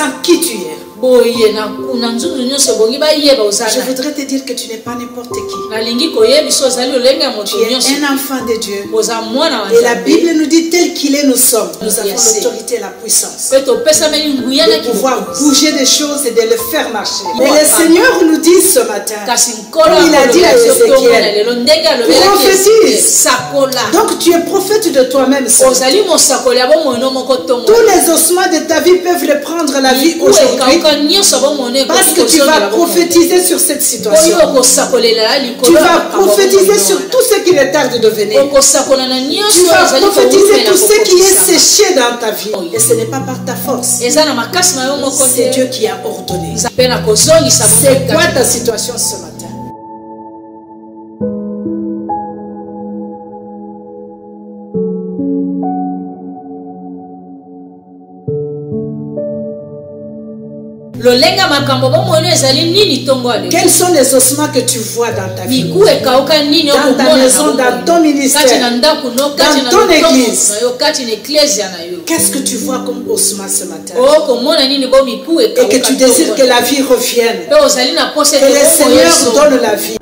connaissant qui tu es. Je voudrais te dire que tu n'es pas n'importe qui. Tu es un enfant de Dieu. Et la Bible nous dit tel qu'il est, nous sommes. Nous avons l'autorité et la puissance de pouvoir bouger des choses et de le faire marcher. Mais le Seigneur nous dit ce matin, comme il a dit à Ézéchiel, prophétise. Donc tu es prophète de toi-même. Tous les ossements de ta vie peuvent reprendre la vie aujourd'hui. Parce que tu vas prophétiser sur cette situation. Tu vas prophétiser sur tout ce qui est tarde de venir. Tu vas prophétiser tout ce qui est séché dans ta vie. Et ce n'est pas par ta force. C'est Dieu qui a ordonné. C'est quoi ta situation ce matin? Quels sont les ossements que tu vois dans ta vie, dans ta maison, dans ton ministère, dans ton église? Qu'est-ce que tu vois comme ossements ce matin? Et que tu désires que la vie revienne, que le Seigneur donne la vie.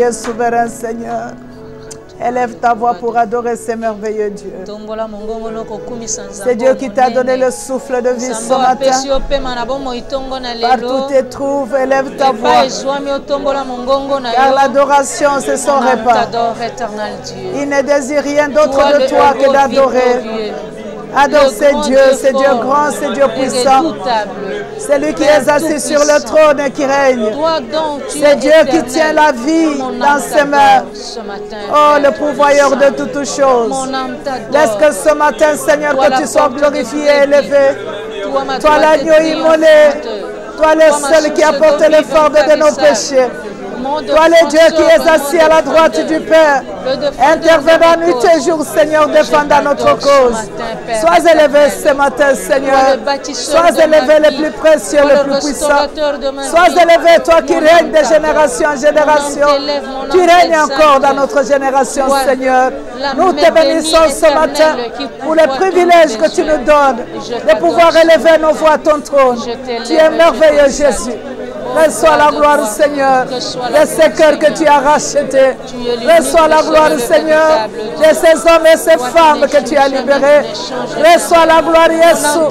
es souverain, Seigneur. Élève ta voix pour adorer ces merveilleux dieux. C'est Dieu qui t'a donné le souffle de vie ce matin. Partout où tu te trouves, élève ta voix. Car l'adoration, c'est son repas. Il ne désire rien d'autre de toi que d'adorer. Adore c'est Dieu grand, c'est Dieu puissant. C'est lui qui est assis sur le trône et qui règne. C'est Dieu qui tient la vie dans ses mains. Oh, le pourvoyeur de toutes choses. Laisse que ce matin, Seigneur, que tu sois glorifié et élevé. Toi l'agneau immolé. Toi le seul qui a porté le fardeau de nos péchés. Toi le Dieu qui est assis à la droite du Père, intervenant nuit et jour, Seigneur, défendant notre cause. Sois élevé ce matin, Seigneur. Sois élevé le plus précieux, le plus puissant. Sois élevé, toi qui règnes de génération en génération. Tu règnes encore dans notre génération, Seigneur. Nous te bénissons ce matin pour le privilège que tu nous donnes de pouvoir élever nos voix à ton trône. Tu es merveilleux, Jésus. Reçois la gloire, Seigneur, de ces cœurs que tu as rachetés. Reçois la gloire, Seigneur, de ces hommes et ces femmes que tu as libérés. Reçois la gloire, Jésus,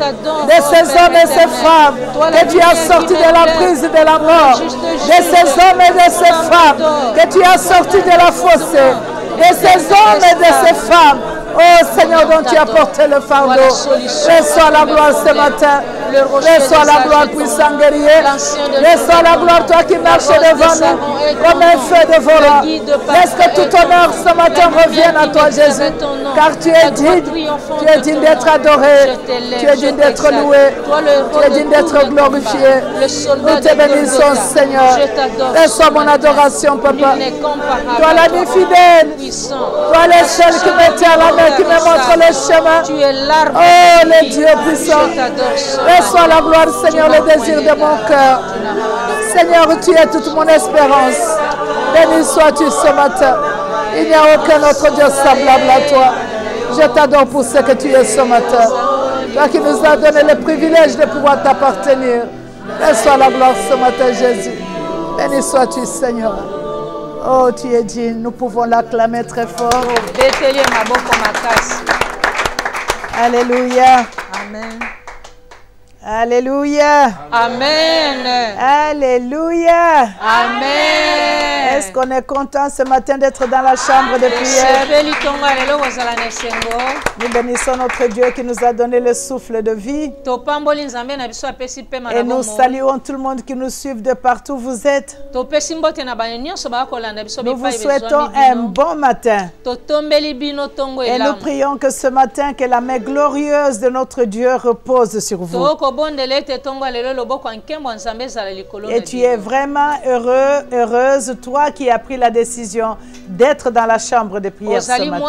de ces hommes et ces femmes que tu as sortis de la prise de la mort. De ces hommes et de ces femmes que tu as sortis de la fossée. De ces hommes et de ces femmes, oh Seigneur, dont tu as porté le fardeau. Reçois la gloire ce matin. Reçois la gloire, puissant guerrier. Reçois la gloire, toi qui marches devant nous comme un feu dévorant. Laisse que tout honneur ce matin revienne à toi, Jésus. Car tu es digne d'être adoré. Tu es digne d'être loué. Tu es digne d'être glorifié. Nous te bénissons, Seigneur. Reçois mon adoration, Papa. Toi l'ami fidèle. Toi le seul qui me tient la main, qui me montre le chemin. Oh, le Dieu puissant. Reçois la gloire, Seigneur, le désir de mon cœur. Seigneur, tu es toute mon espérance. Béni sois-tu ce matin. Il n'y a aucun autre Dieu semblable à toi. Je t'adore pour ce que tu es ce matin. Toi qui nous as donné le privilège de pouvoir t'appartenir. Reçois la gloire ce matin, Jésus. Béni sois-tu, Seigneur. Oh, tu es digne. Nous pouvons l'acclamer très fort. Alléluia. Amen. Alléluia. Amen. Alléluia. Amen. Est-ce qu'on est content ce matin d'être dans la chambre de prière? Nous bénissons notre Dieu qui nous a donné le souffle de vie. Et nous saluons tout le monde qui nous suit de partout où vous êtes. Nous vous souhaitons un bon matin. Et nous prions que ce matin, que la main glorieuse de notre Dieu repose sur vous. Et tu es vraiment heureux, heureuse, toi qui as pris la décision d'être dans la chambre de prière ce matin.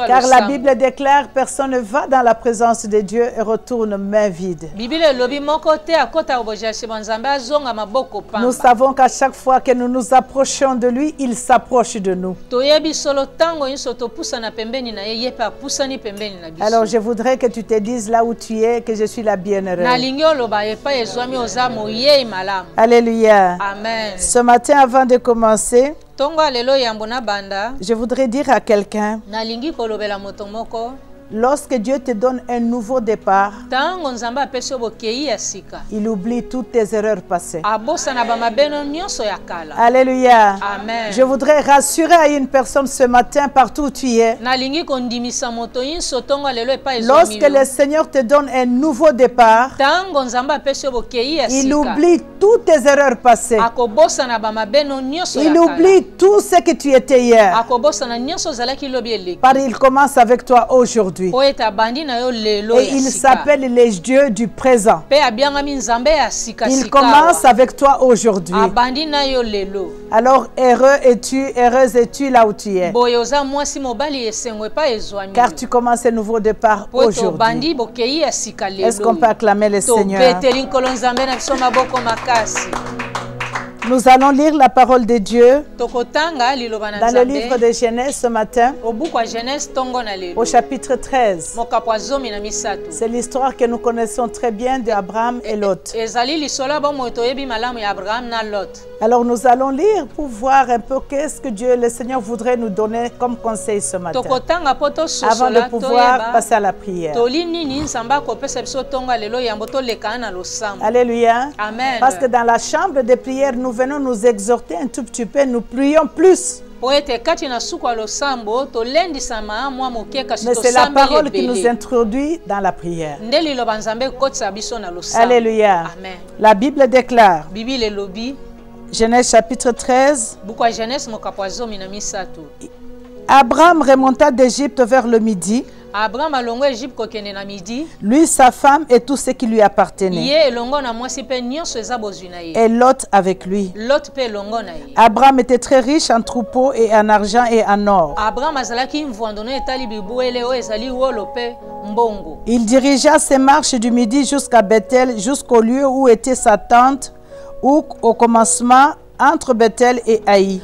Car la Bible déclare, personne ne va dans la présence de Dieu et retourne main vide. Nous savons qu'à chaque fois que nous nous approchons de lui, il s'approche de nous. Alors je voudrais que tu te dises là où tu es que je suis la bienheureuse. Alléluia. Amen. Ce matin, avant de commencer, je voudrais dire à quelqu'un, lorsque Dieu te donne un nouveau départ, il oublie toutes tes erreurs passées. Alléluia. Amen. Je voudrais rassurer à une personne ce matin, partout où tu es. Lorsque le Seigneur te donne un nouveau départ, il oublie toutes tes erreurs passées. Il oublie tout ce que tu étais hier. Car il commence avec toi aujourd'hui. Et il s'appelle les dieux du présent. Il commence avec toi aujourd'hui. Alors heureux es-tu, heureuse es-tu là où tu es. Car tu commences un nouveau départ aujourd'hui. Est-ce qu'on peut acclamer le Seigneur? Nous allons lire la parole de Dieu dans le livre de Genèse ce matin, au chapitre 13. C'est l'histoire que nous connaissons très bien d'Abraham et Lot. Alors nous allons lire pour voir un peu qu'est-ce que Dieu, le Seigneur, voudrait nous donner comme conseil ce matin, avant de pouvoir passer à la prière. Alléluia. Amen. Parce que dans la chambre de prière, nous venons nous exhorter un tout petit peu, nous prions plus. Mais c'est la parole qui nous introduit dans la prière. Alléluia. Amen. La Bible déclare, Genèse chapitre 13, Abraham remonta d'Égypte vers le midi, lui, sa femme et tout ce qui lui appartenait, et Lot avec lui. Abraham était très riche en troupeaux et en argent et en or. Il dirigea ses marches du midi jusqu'à Bethel, jusqu'au lieu où était sa tente, où au commencement entre Bethel et Haï.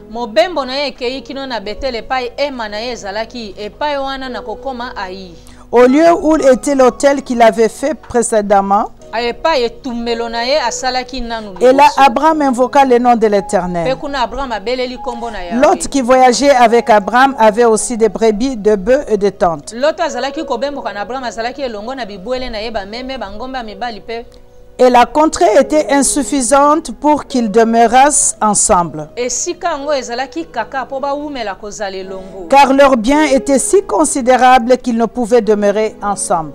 Au lieu où était l'autel qu'il avait fait précédemment. Et là, Abraham invoqua le nom de l'Éternel. Lot qui voyageait avec Abraham avait aussi des brebis, des bœufs et des tentes. Et la contrée était insuffisante pour qu'ils demeurassent ensemble. Car leurs biens étaient si considérables qu'ils ne pouvaient demeurer ensemble.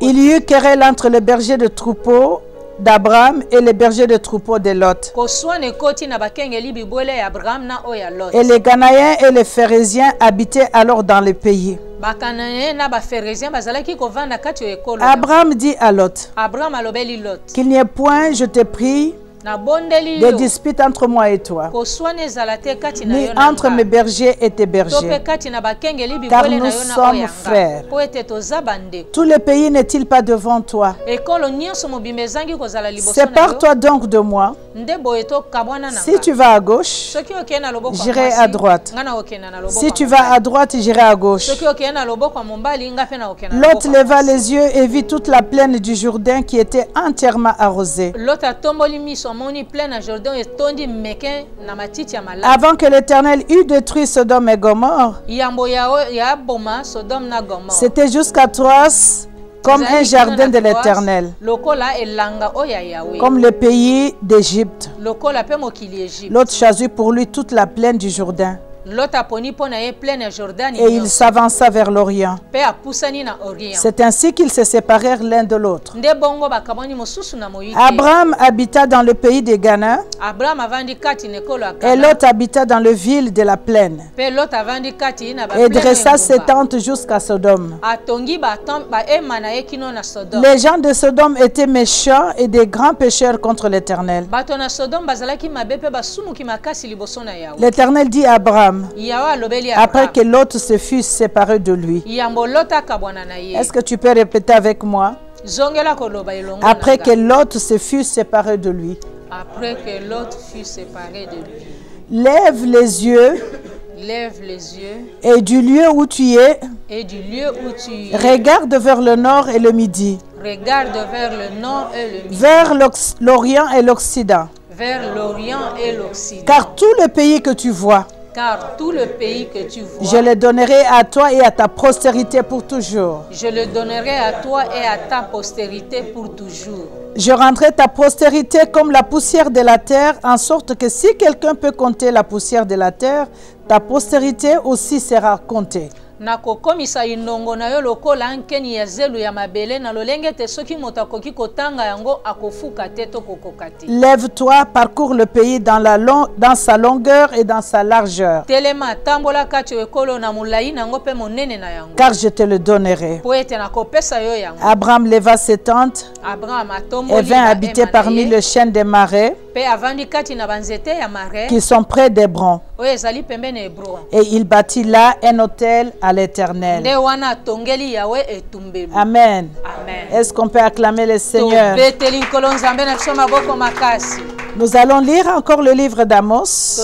Il y eut querelle entre les bergers de troupeaux d'Abraham et les bergers de troupeaux de Lot. Et les Ganaïens et les Phérésiens habitaient alors dans le pays. Abraham dit à Lot, qu'il n'y ait point, je te prie, des disputes entre moi et toi, ni entre mes bergers et tes bergers, car nous sommes frères. Tout le pays n'est-il pas devant toi? Sépare-toi donc de moi. Si tu vas à gauche, j'irai à droite. Si tu vas à droite, j'irai à gauche. Lot leva les yeux et vit toute la plaine du Jourdain qui était entièrement arrosée. Avant que l'Éternel eût détruit Sodome et Gomorrhe, c'était jusqu'à Troas comme un jardin de l'Éternel, comme le pays d'Égypte. Lot choisit pour lui toute la plaine du Jourdain. Et il s'avança vers l'Orient. C'est ainsi qu'ils se séparèrent l'un de l'autre. Abraham habita dans le pays des Ghana, et Lot habita dans le ville de la plaine, et dressa ses tentes jusqu'à Sodome. Les gens de Sodome étaient méchants et des grands pécheurs contre l'Éternel. L'Éternel dit à Abraham, après que Lot se fût séparé de lui. Est-ce que tu peux répéter avec moi? Après que Lot se fût séparé de lui. Après que Lot fut séparé de lui. Lève les yeux. Lève les yeux. Et du lieu où tu es. Et du lieu où tu es. Regarde vers le nord et le midi. Regarde vers le nord et le midi. Vers l'Orient et l'Occident. Vers l'Orient et l'Occident. Car tout le pays que tu vois, car tout le pays que tu vois, je le donnerai à toi et à ta postérité pour toujours. Je le donnerai à toi et à ta postérité pour toujours. Je rendrai ta postérité comme la poussière de la terre, en sorte que si quelqu'un peut compter la poussière de la terre, ta postérité aussi sera comptée. nakokomisa inongo na yo lokola nkeni ya zelu ya mabele na lolenge te soki moto akoki kotanga yango akofuka te to kokoka te. Lève-toi, parcours le pays dans sa longueur et dans sa largeur. Telema tambola kati ekolo na mulai nango pe monene na yango. Car je te le donnerai. Po ete nakopesa yo yango. Abraham leva ses tentes et vint habiter parmi les chênes des marais qui sont près d'Hébron. Et il bâtit là un autel à à l'Éternel. Amen. Est-ce qu'on peut acclamer le Seigneur? Nous allons lire encore le livre d'Amos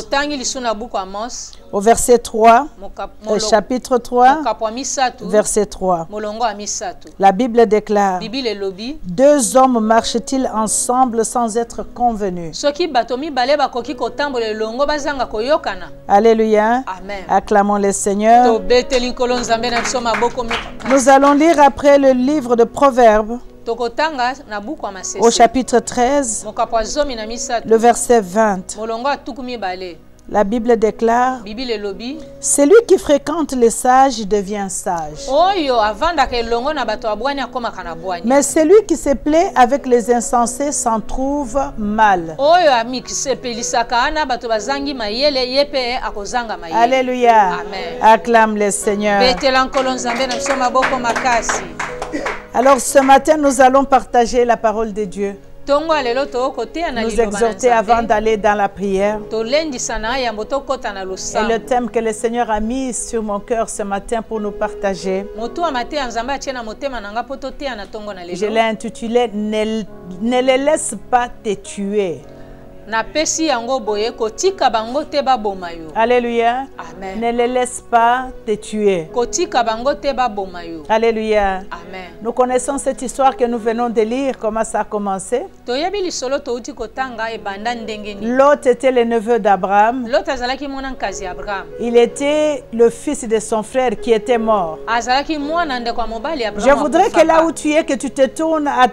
au verset 3, chapitre 3, verset 3. La Bible déclare: deux hommes marchent-ils ensemble sans être convenus? Alléluia. Amen. Acclamons le Seigneur. Nous allons lire après le livre de Proverbes au chapitre 13, le verset 20. La Bible déclare: celui qui fréquente les sages devient sage. Mais celui qui se plaît avec les insensés s'en trouve mal. Alléluia. Amen. Acclame le Seigneur. Alors ce matin, nous allons partager la parole de Dieu. Nous exhorter avant d'aller dans la prière. Et le thème que le Seigneur a mis sur mon cœur ce matin pour nous partager, je l'ai intitulé « Ne les laisse pas te tuer ». Alléluia. Amen. Ne les laisse pas te tuer. Alléluia. Amen. Nous connaissons cette histoire que nous venons de lire, comment ça a commencé. Lot était le neveu d'Abraham. Il était le fils de son frère qui était mort. Je voudrais que là où tu es, que tu te tournes à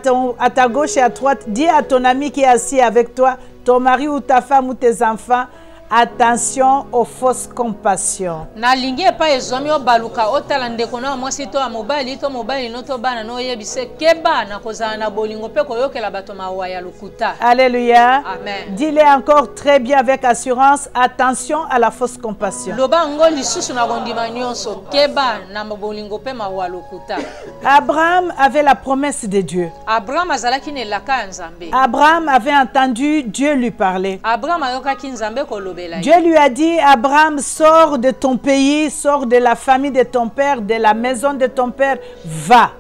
ta gauche et à droite, dis à ton ami qui est assis avec toi, ton mari ou ta femme ou tes enfants, attention aux fausses compassions. Alléluia. Amen. Dis-le encore très bien avec assurance, attention à la fausse compassion. Abraham avait la promesse de Dieu. Abraham avait entendu Dieu lui parler. Dieu lui a dit: Abraham, sors de ton pays, sors de la famille de ton père, de la maison de ton père, va.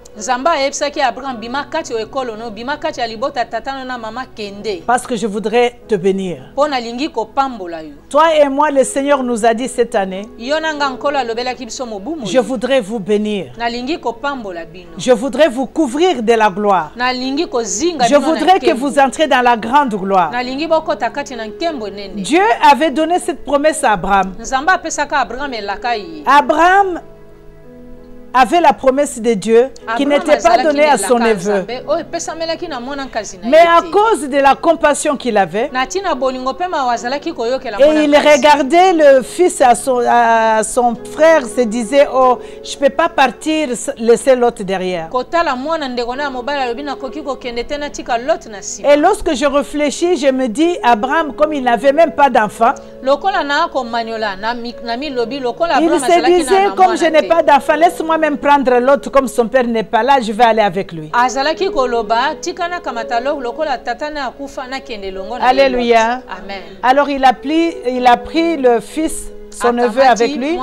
Parce que je voudrais te bénir. Toi et moi, le Seigneur nous a dit cette année: je voudrais vous bénir. Je voudrais vous couvrir de la gloire. Je voudrais que vous entrez dans la grande gloire. Dieu avait donné cette promesse à Abraham. Abraham avait la promesse de Dieu qui n'était pas donnée à son neveu. Mais à cause de la compassion qu'il avait, et il regardait le fils à son frère, se disait: oh, je ne peux pas partir, laisser l'autre derrière. Et lorsque je réfléchis, je me dis: Abraham, comme il n'avait même pas d'enfant, il se disait: comme je n'ai pas d'enfant, laisse-moi même prendre l'autre, comme son père n'est pas là, je vais aller avec lui. Alléluia. Amen. Alors il a pris le fils, son neveu, avec lui.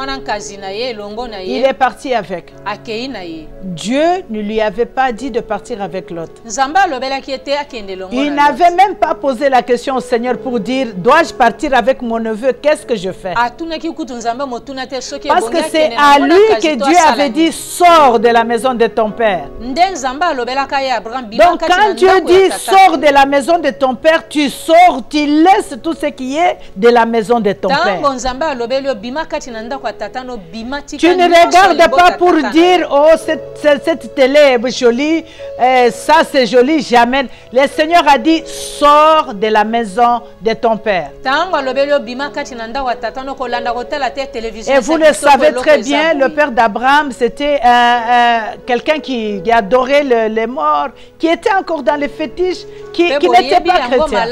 Il est parti avec. Dieu ne lui avait pas dit de partir avec l'autre. Il n'avait même pas posé la question au Seigneur pour dire: dois-je partir avec mon neveu? Qu'est-ce que je fais? Parce que c'est à lui que Dieu avait dit: sors de la maison de ton père. Donc quand Dieu dit: sors de la maison de ton père, tu sors, tu laisses tout ce qui est de la maison de ton père. Tu ne regardes pas pour dire: oh, cette télé est jolie, ça c'est joli, jamais. Le Seigneur a dit: sors de la maison de ton père. Et vous le savez très bien, le père d'Abraham, c'était quelqu'un qui adorait les morts, qui était encore dans les fétiches, qui n'était pas chrétien.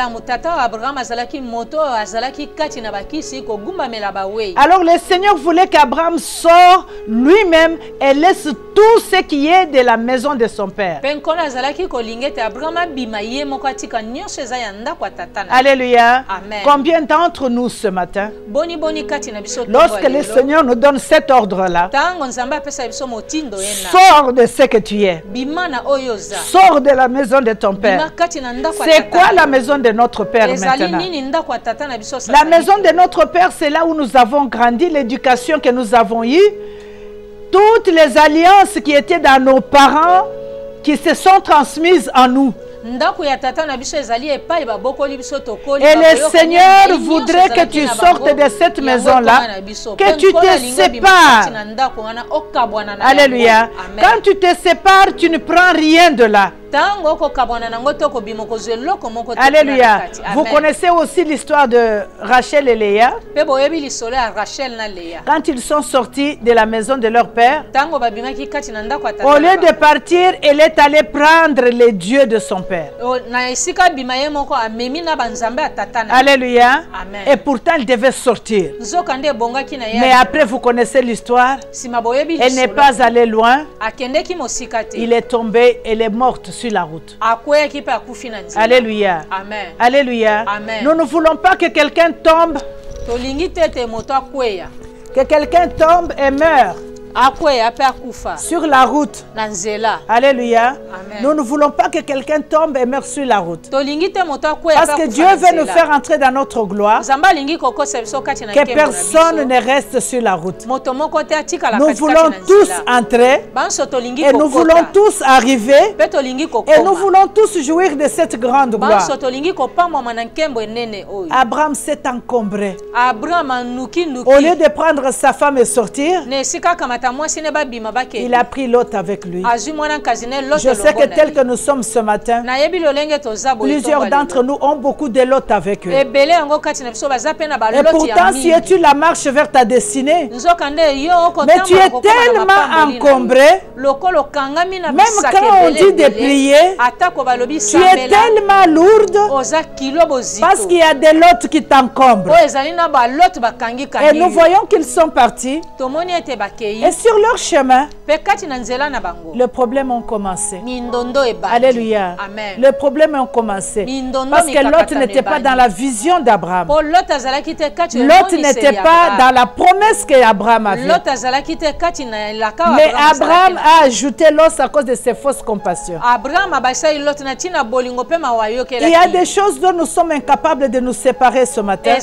Alors le Seigneur voulait qu'Abraham sorte lui-même et laisse tout ce qui est de la maison de son père. Alléluia. Amen. Combien d'entre nous ce matin, lorsque le Seigneur nous donne cet ordre-là, sors de ce que tu es, sors de la maison de ton père. C'est quoi la maison de notre père maintenant? La maison de notre père, c'est là où nous avons grandi, l'éducation que nous avons eue, toutes les alliances qui étaient dans nos parents, qui se sont transmises en nous. Et le Seigneur voudrait que tu sortes de cette maison-là, que tu te sépares. Alléluia. Quand tu te sépares, tu ne prends rien de là. Alléluia. Vous connaissez aussi l'histoire de Rachel et Léa. Quand ils sont sortis de la maison de leur père, au lieu de partir, elle est allée prendre les dieux de son père. Alléluia. Et pourtant, elle devait sortir. Mais après, vous connaissez l'histoire. Elle n'est pas allée loin. Il est tombé, elle est morte sur la route. Alléluia. Amen. Alléluia. Amen. Nous ne voulons pas que quelqu'un tombe, que quelqu'un tombe et meure sur la route. Alléluia. Amen. Nous ne voulons pas que quelqu'un tombe et meure sur la route. Parce que Dieu veut nous faire entrer dans notre gloire. Que personne ne reste sur la route. Nous voulons tous entrer et nous voulons tous arriver et nous voulons tous jouir de cette grande gloire. Abraham s'est encombré. Au lieu de prendre sa femme et sortir, il a pris Lot avec lui. Je sais que tel que nous sommes ce matin, plusieurs d'entre nous ont beaucoup de Lot avec eux. Et pourtant, si tu la marche vers ta destinée, mais tu es tellement encombré, même quand on dit de prier, tu es tellement lourde parce qu'il y a des Lot qui t'encombrent. Et nous voyons qu'ils sont partis. Et sur leur chemin, le problème a commencé. Alléluia. Amen. Le problème a commencé. Parce que Lot n'était pas dans la vision d'Abraham. Lot n'était pas dans la promesse qu'Abraham avait. Mais Abraham a ajouté Lot à cause de ses fausses compassions. Il y a des choses dont nous sommes incapables de nous séparer ce matin.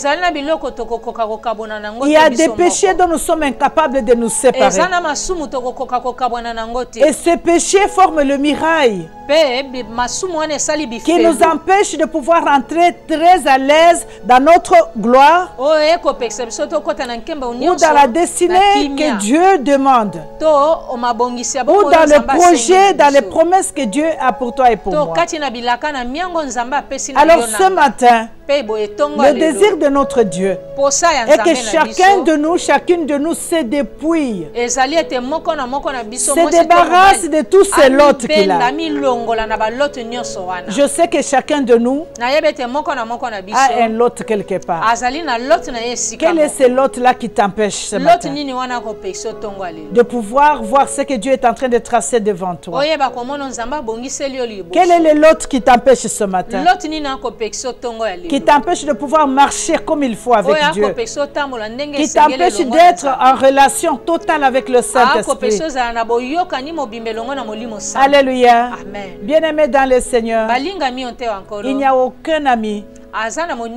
Il y a des péchés dont nous sommes incapables de nous séparer. Et ces péchés forment le mirail qui nous empêche de pouvoir entrer très à l'aise dans notre gloire ou dans la destinée que Dieu demande ou dans le projet, dans les promesses que Dieu a pour toi et pour moi. Alors ce matin, le désir de notre Dieu est que chacun de nous, chacune de nous se dépouille, se débarrasse de tous ces lots qu'il a. Je sais que chacun de nous a un lot quelque part. Quel est ce lot-là qui t'empêche ce matin de pouvoir voir ce que Dieu est en train de tracer devant toi? Quel est le lot qui t'empêche ce matin? Qui t'empêche de pouvoir marcher comme il faut avec Dieu, qui t'empêche d'être en relation totale avec le Saint-Esprit. Alléluia. Bien-aimés dans le Seigneur, il n'y a aucun ami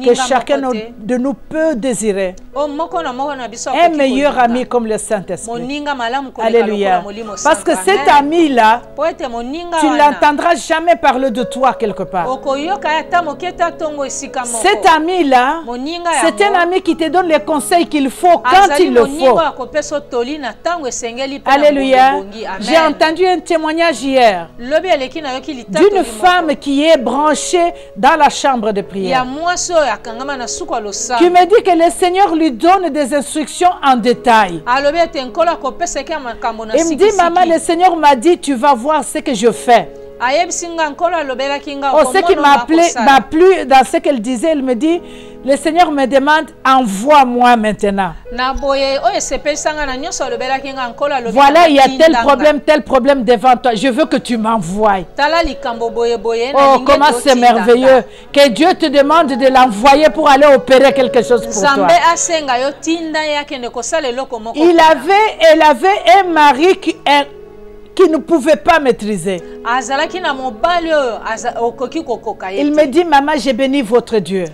que chacun de nous peut désirer. Un meilleur ami comme le Saint-Esprit. Alléluia. Parce que cet ami-là, tu ne l'entendras jamais parler de toi quelque part. Cet ami-là, c'est un ami qui te donne les conseils qu'il faut quand il le faut. Alléluia. J'ai entendu un témoignage hier d'une femme qui est branchée dans la chambre de prière, qui me dit que le Seigneur lui donne des instructions en détail. Il me dit, maman, le Seigneur m'a dit, tu vas voir ce que je fais. Oh, ce qui m'a plu dans ce qu'elle disait, elle me dit, Le Seigneur me demande, envoie-moi maintenant. Voilà, il y a tel problème devant toi. Je veux que tu m'envoies. Oh, comment c'est merveilleux. Que Dieu te demande de l'envoyer pour aller opérer quelque chose pour toi. Elle avait un mari qui ne pouvait pas maîtriser. Il me dit, maman, j'ai béni votre Dieu.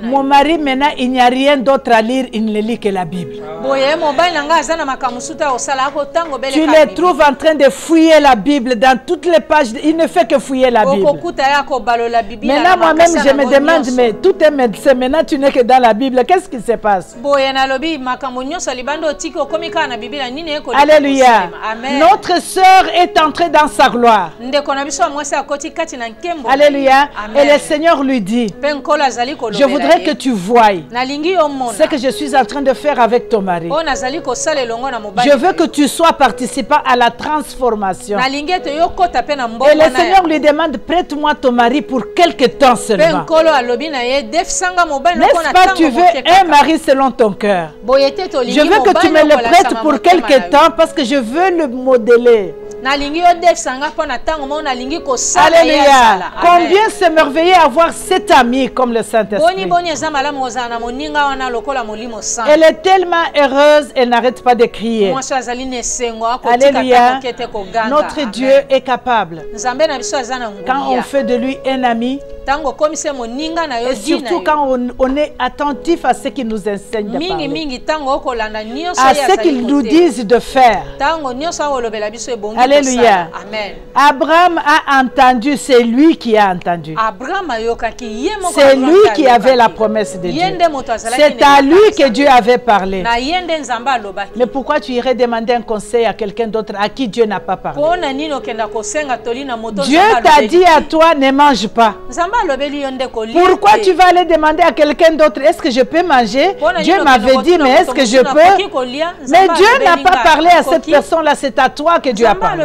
Mon mari, maintenant, il n'y a rien d'autre à lire, il ne lit que la Bible. Tu les trouves en train de fouiller la Bible dans toutes les pages. Il ne fait que fouiller la Bible. Maintenant, moi-même, je me demande, mais tout est médecin. Maintenant, tu n'es que dans la Bible. Qu'est-ce qui se passe? Alléluia. Amen. Notre sœur est entrée dans sa gloire. Alléluia. Amen. Et le Seigneur lui dit, je voudrais que tu voies ce que je suis en train de faire avec ton mari. Je veux que tu sois participant à la transformation. Et le Seigneur lui demande, prête-moi ton mari pour quelque temps seulement. N'est-ce pas, tu veux un mari selon ton cœur? Je veux que tu me le prêtes pour quelque temps parce que je veux le modeler. Alléluia. Combien c'est merveilleux avoir cet ami comme le Saint-Esprit. Elle est tellement heureuse, elle n'arrête pas de crier. Alléluia. Notre Dieu est capable. Quand on fait de lui un ami, et surtout quand on est attentif à ce qu'il nous enseigne de parler, à ce qu'il nous dise de faire. Alléluia. Amen. Abraham a entendu, c'est lui qui a entendu. C'est lui qui avait la promesse de Dieu. C'est à lui que Dieu avait parlé. Mais pourquoi tu irais demander un conseil à quelqu'un d'autre à qui Dieu n'a pas parlé? Dieu t'a dit à toi, ne mange pas. Pourquoi tu vas aller demander à quelqu'un d'autre, est-ce que je peux manger? Dieu m'avait dit, mais est-ce que je peux? Mais Dieu n'a pas parlé à cette personne-là, c'est à toi que Dieu a parlé.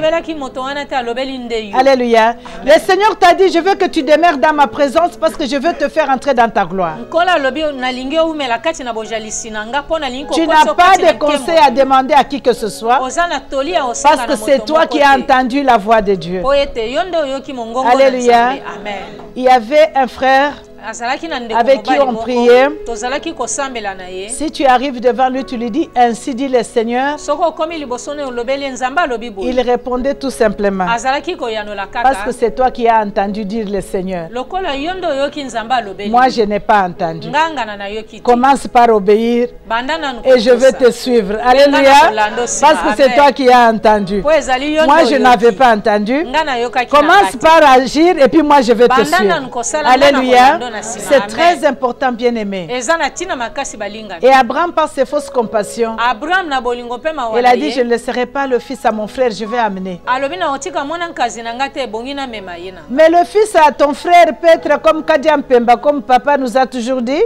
Alléluia. Le Seigneur t'a dit, je veux que tu demeures dans ma présence parce que je veux te faire entrer dans ta gloire. Tu n'as pas de conseil à demander à qui que ce soit parce que c'est toi qui as entendu la voix de Dieu. Alléluia. Il y avait un frère avec qui on priait. Si tu arrives devant lui, tu lui dis, ainsi dit le Seigneur. Il répondait tout simplement, parce que c'est toi qui as entendu dire le Seigneur. Moi, je n'ai pas entendu. Commence par obéir et je vais te suivre. Alléluia. Parce que c'est toi qui as entendu. Moi, je n'avais pas entendu. Commence par agir et puis moi, je vais te suivre. Alléluia. C'est très important, bien aimé. Et Abraham, par ses fausses compassions, il a dit, je ne laisserai pas le fils à mon frère, je vais amener. Mais le fils à ton frère peut être comme Kadiam Pemba, comme papa nous a toujours dit.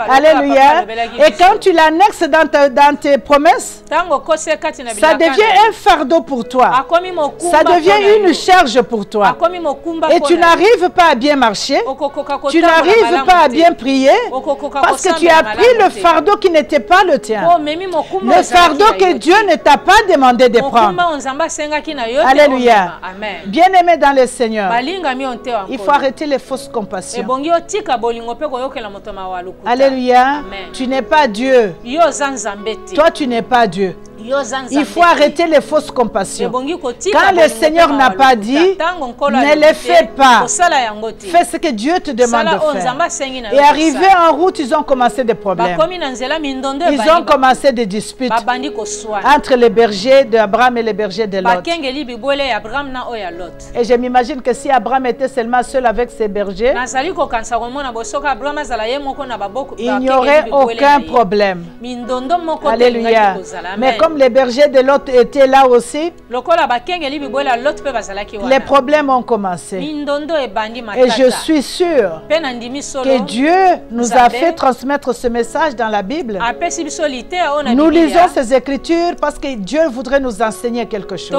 Alléluia. Et quand tu l'annexes dans tes promesses, ça devient un fardeau pour toi. Ça devient une charge pour toi. Et tu n'arrives pas à bien marcher, tu n'arrives pas à bien prier, parce que tu as pris le fardeau qui n'était pas le tien. Le fardeau que Dieu ne t'a pas demandé de prendre. Alléluia. Bien-aimé dans le Seigneur, il faut arrêter les fausses compassions. Alléluia. Tu n'es pas Dieu. Toi, tu n'es pas Dieu. Il faut arrêter les fausses compassions. Quand le Seigneur n'a pas dit, ne le fais pas. Fais ce que Dieu te demande de faire. Et arrivé en route, ils ont commencé des problèmes. Ils ont commencé des disputes entre les bergers d'Abraham et les bergers de Lot. Et je m'imagine que si Abraham était seulement seul avec ses bergers, il n'y aurait aucun problème. Alléluia. Mais comme comme les bergers de Lot étaient là aussi, les problèmes ont commencé. Et je suis sûr que Dieu nous a fait transmettre ce message dans la Bible. Nous lisons ces écritures parce que Dieu voudrait nous enseigner quelque chose.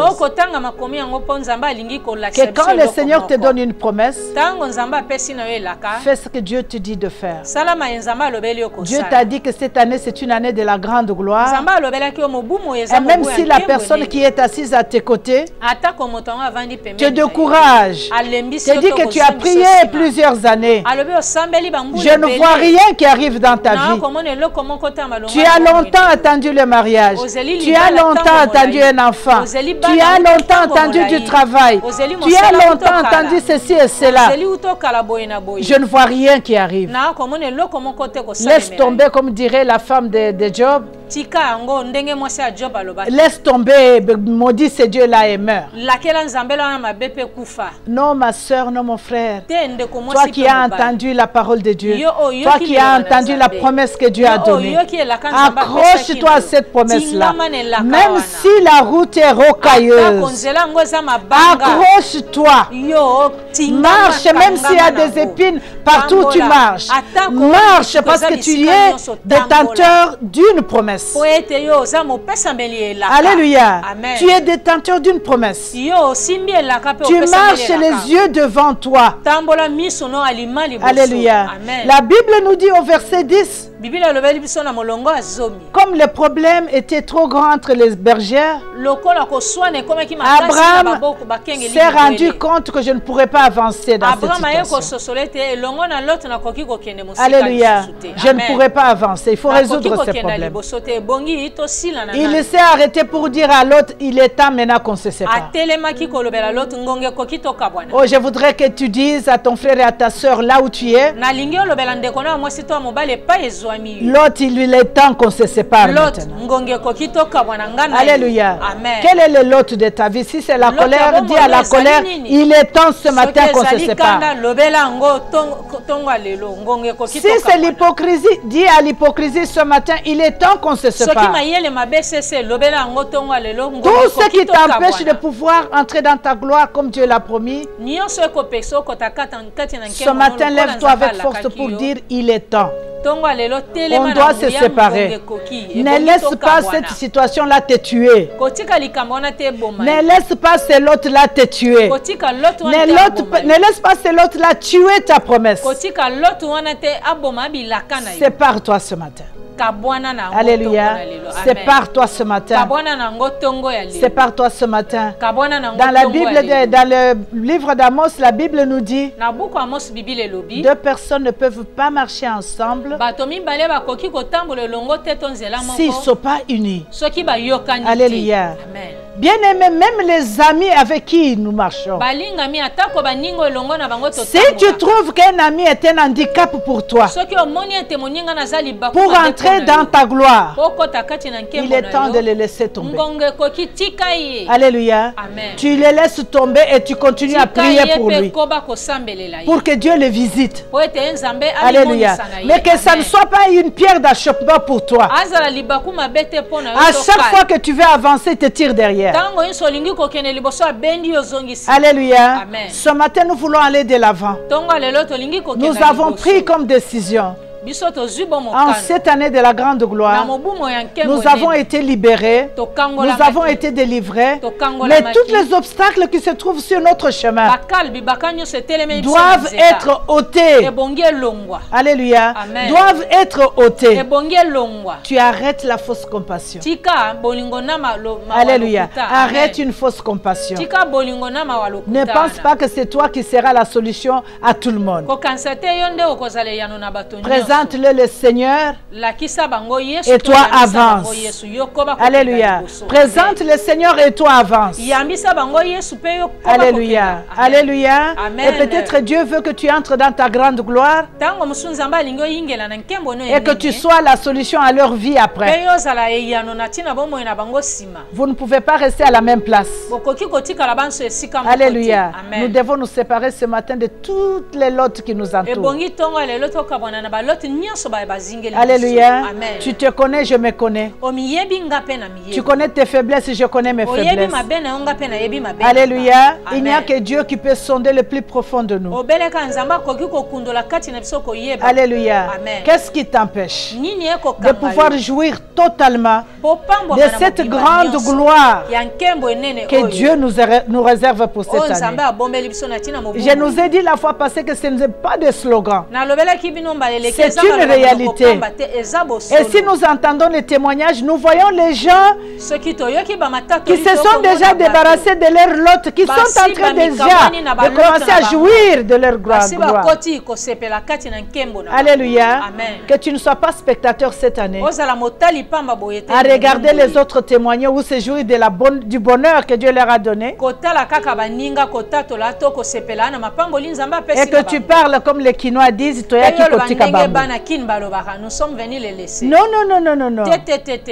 Que quand le Seigneur te donne une promesse, fais ce que Dieu te dit de faire. Dieu t'a dit que cette année c'est une année de la grande gloire. Et même si la personne qui est assise à tes côtés te décourage, te dit que tu as prié plusieurs années, je ne vois rien qui arrive dans ta vie. Tu as longtemps attendu le mariage, tu as longtemps attendu un enfant, tu as longtemps attendu du travail, tu as longtemps attendu ceci et cela. Je ne vois rien qui arrive. Laisse tomber, comme dirait la femme de Job. Laisse tomber, maudit ce Dieu-là et meurt. Non, ma soeur, non, mon frère. Toi qui as entendu la parole de Dieu, toi qui as entendu la promesse que Dieu a donnée, accroche-toi à cette promesse-là. Même si la route est rocailleuse, accroche-toi. Marche, même s'il y a des épines partout où tu marches. Marche parce que tu es détenteur d'une promesse. Alléluia. Tu es détenteur d'une promesse. Tu marches les yeux devant toi. Alléluia. La Bible nous dit au verset 10, comme le problème était trop grand entre les bergères, Abraham s'est rendu compte que je ne pourrais pas avancer dans cette situation. Alléluia. Je ne pourrais pas avancer. Il faut résoudre ce problème. Il s'est arrêté pour dire à l'autre, il est temps maintenant qu'on se sépare. Oh, je voudrais que tu dises à ton frère et à ta soeur là où tu es, l'autre, il est temps qu'on se sépare maintenant. Alléluia. Quel est le lot de ta vie? Si c'est la colère, dis à la colère, il est temps ce matin qu'on se sépare. Si c'est l'hypocrisie, dis à l'hypocrisie ce matin, il est temps qu'on se sépare. Tout ce qui t'empêche de pouvoir entrer dans ta gloire comme Dieu l'a promis, ce matin, lève-toi avec force pour dire, il est temps. On doit se séparer. Ne laisse pas cette situation-là te tuer. Ne laisse pas l'autre-là te tuer. Ne laisse pas l'autre-là tuer ta promesse. Sépare-toi ce matin. Alléluia. Sépare-toi ce matin. Sépare-toi ce matin. Dans la Bible, dans le livre d'Amos, la Bible nous dit, deux personnes ne peuvent pas marcher ensemble s'ils ne sont pas unis. Alléluia. Bien aimé, même les amis avec qui nous marchons, si tu trouves qu'un ami est un handicap pour toi, pour entrer dans ta gloire, il est temps de le laisser tomber. Alléluia. Tu le laisses tomber et tu continues à prier pour lui, pour que Dieu le visite. Alléluia. Mais que ça ne soit pas une pierre d'achoppement pour toi. À chaque fois que tu veux avancer, te tire derrière. Alléluia. Ce matin, nous voulons aller de l'avant. Nous avons pris comme décision, en cette année de la grande gloire, nous avons été libérés, nous avons été délivrés, mais tous les obstacles qui se trouvent sur notre chemin doivent être ôtés. Alléluia. Doivent être ôtés. Tu arrêtes la fausse compassion. Alléluia. Arrête une fausse compassion. Ne pense pas que c'est toi qui seras la solution à tout le monde. Présente-le le Seigneur et toi avance. Alléluia. Présente le Seigneur et toi avance. Alléluia. Alléluia. Et peut-être Dieu veut que tu entres dans ta grande gloire et que tu sois la solution à leur vie après. Vous ne pouvez pas rester à la même place. Alléluia. Nous devons nous séparer ce matin de toutes les lots qui nous entourent. Alléluia. Tu te connais, je me connais. Tu connais tes faiblesses, je connais mes faiblesses. Alléluia. Il n'y a que Dieu qui peut sonder le plus profond de nous. Alléluia. Qu'est-ce qui t'empêche de pouvoir jouir totalement de cette grande gloire que Dieu nous réserve pour cette année? Je nous ai dit la fois passée que ce n'est pas des slogans. C'est une réalité. Et si nous entendons les témoignages, nous voyons les gens qui se sont déjà débarrassés de leur lot, qui sont en train déjà de commencer à jouir de leur gloire. Alléluia. Que tu ne sois pas spectateur cette année à regarder les autres témoigner ou se jouir de du bonheur que Dieu leur a donné. Et que tu parles comme les Quinois disent, nous sommes venus les laisser. Non, non, non, non, non, non.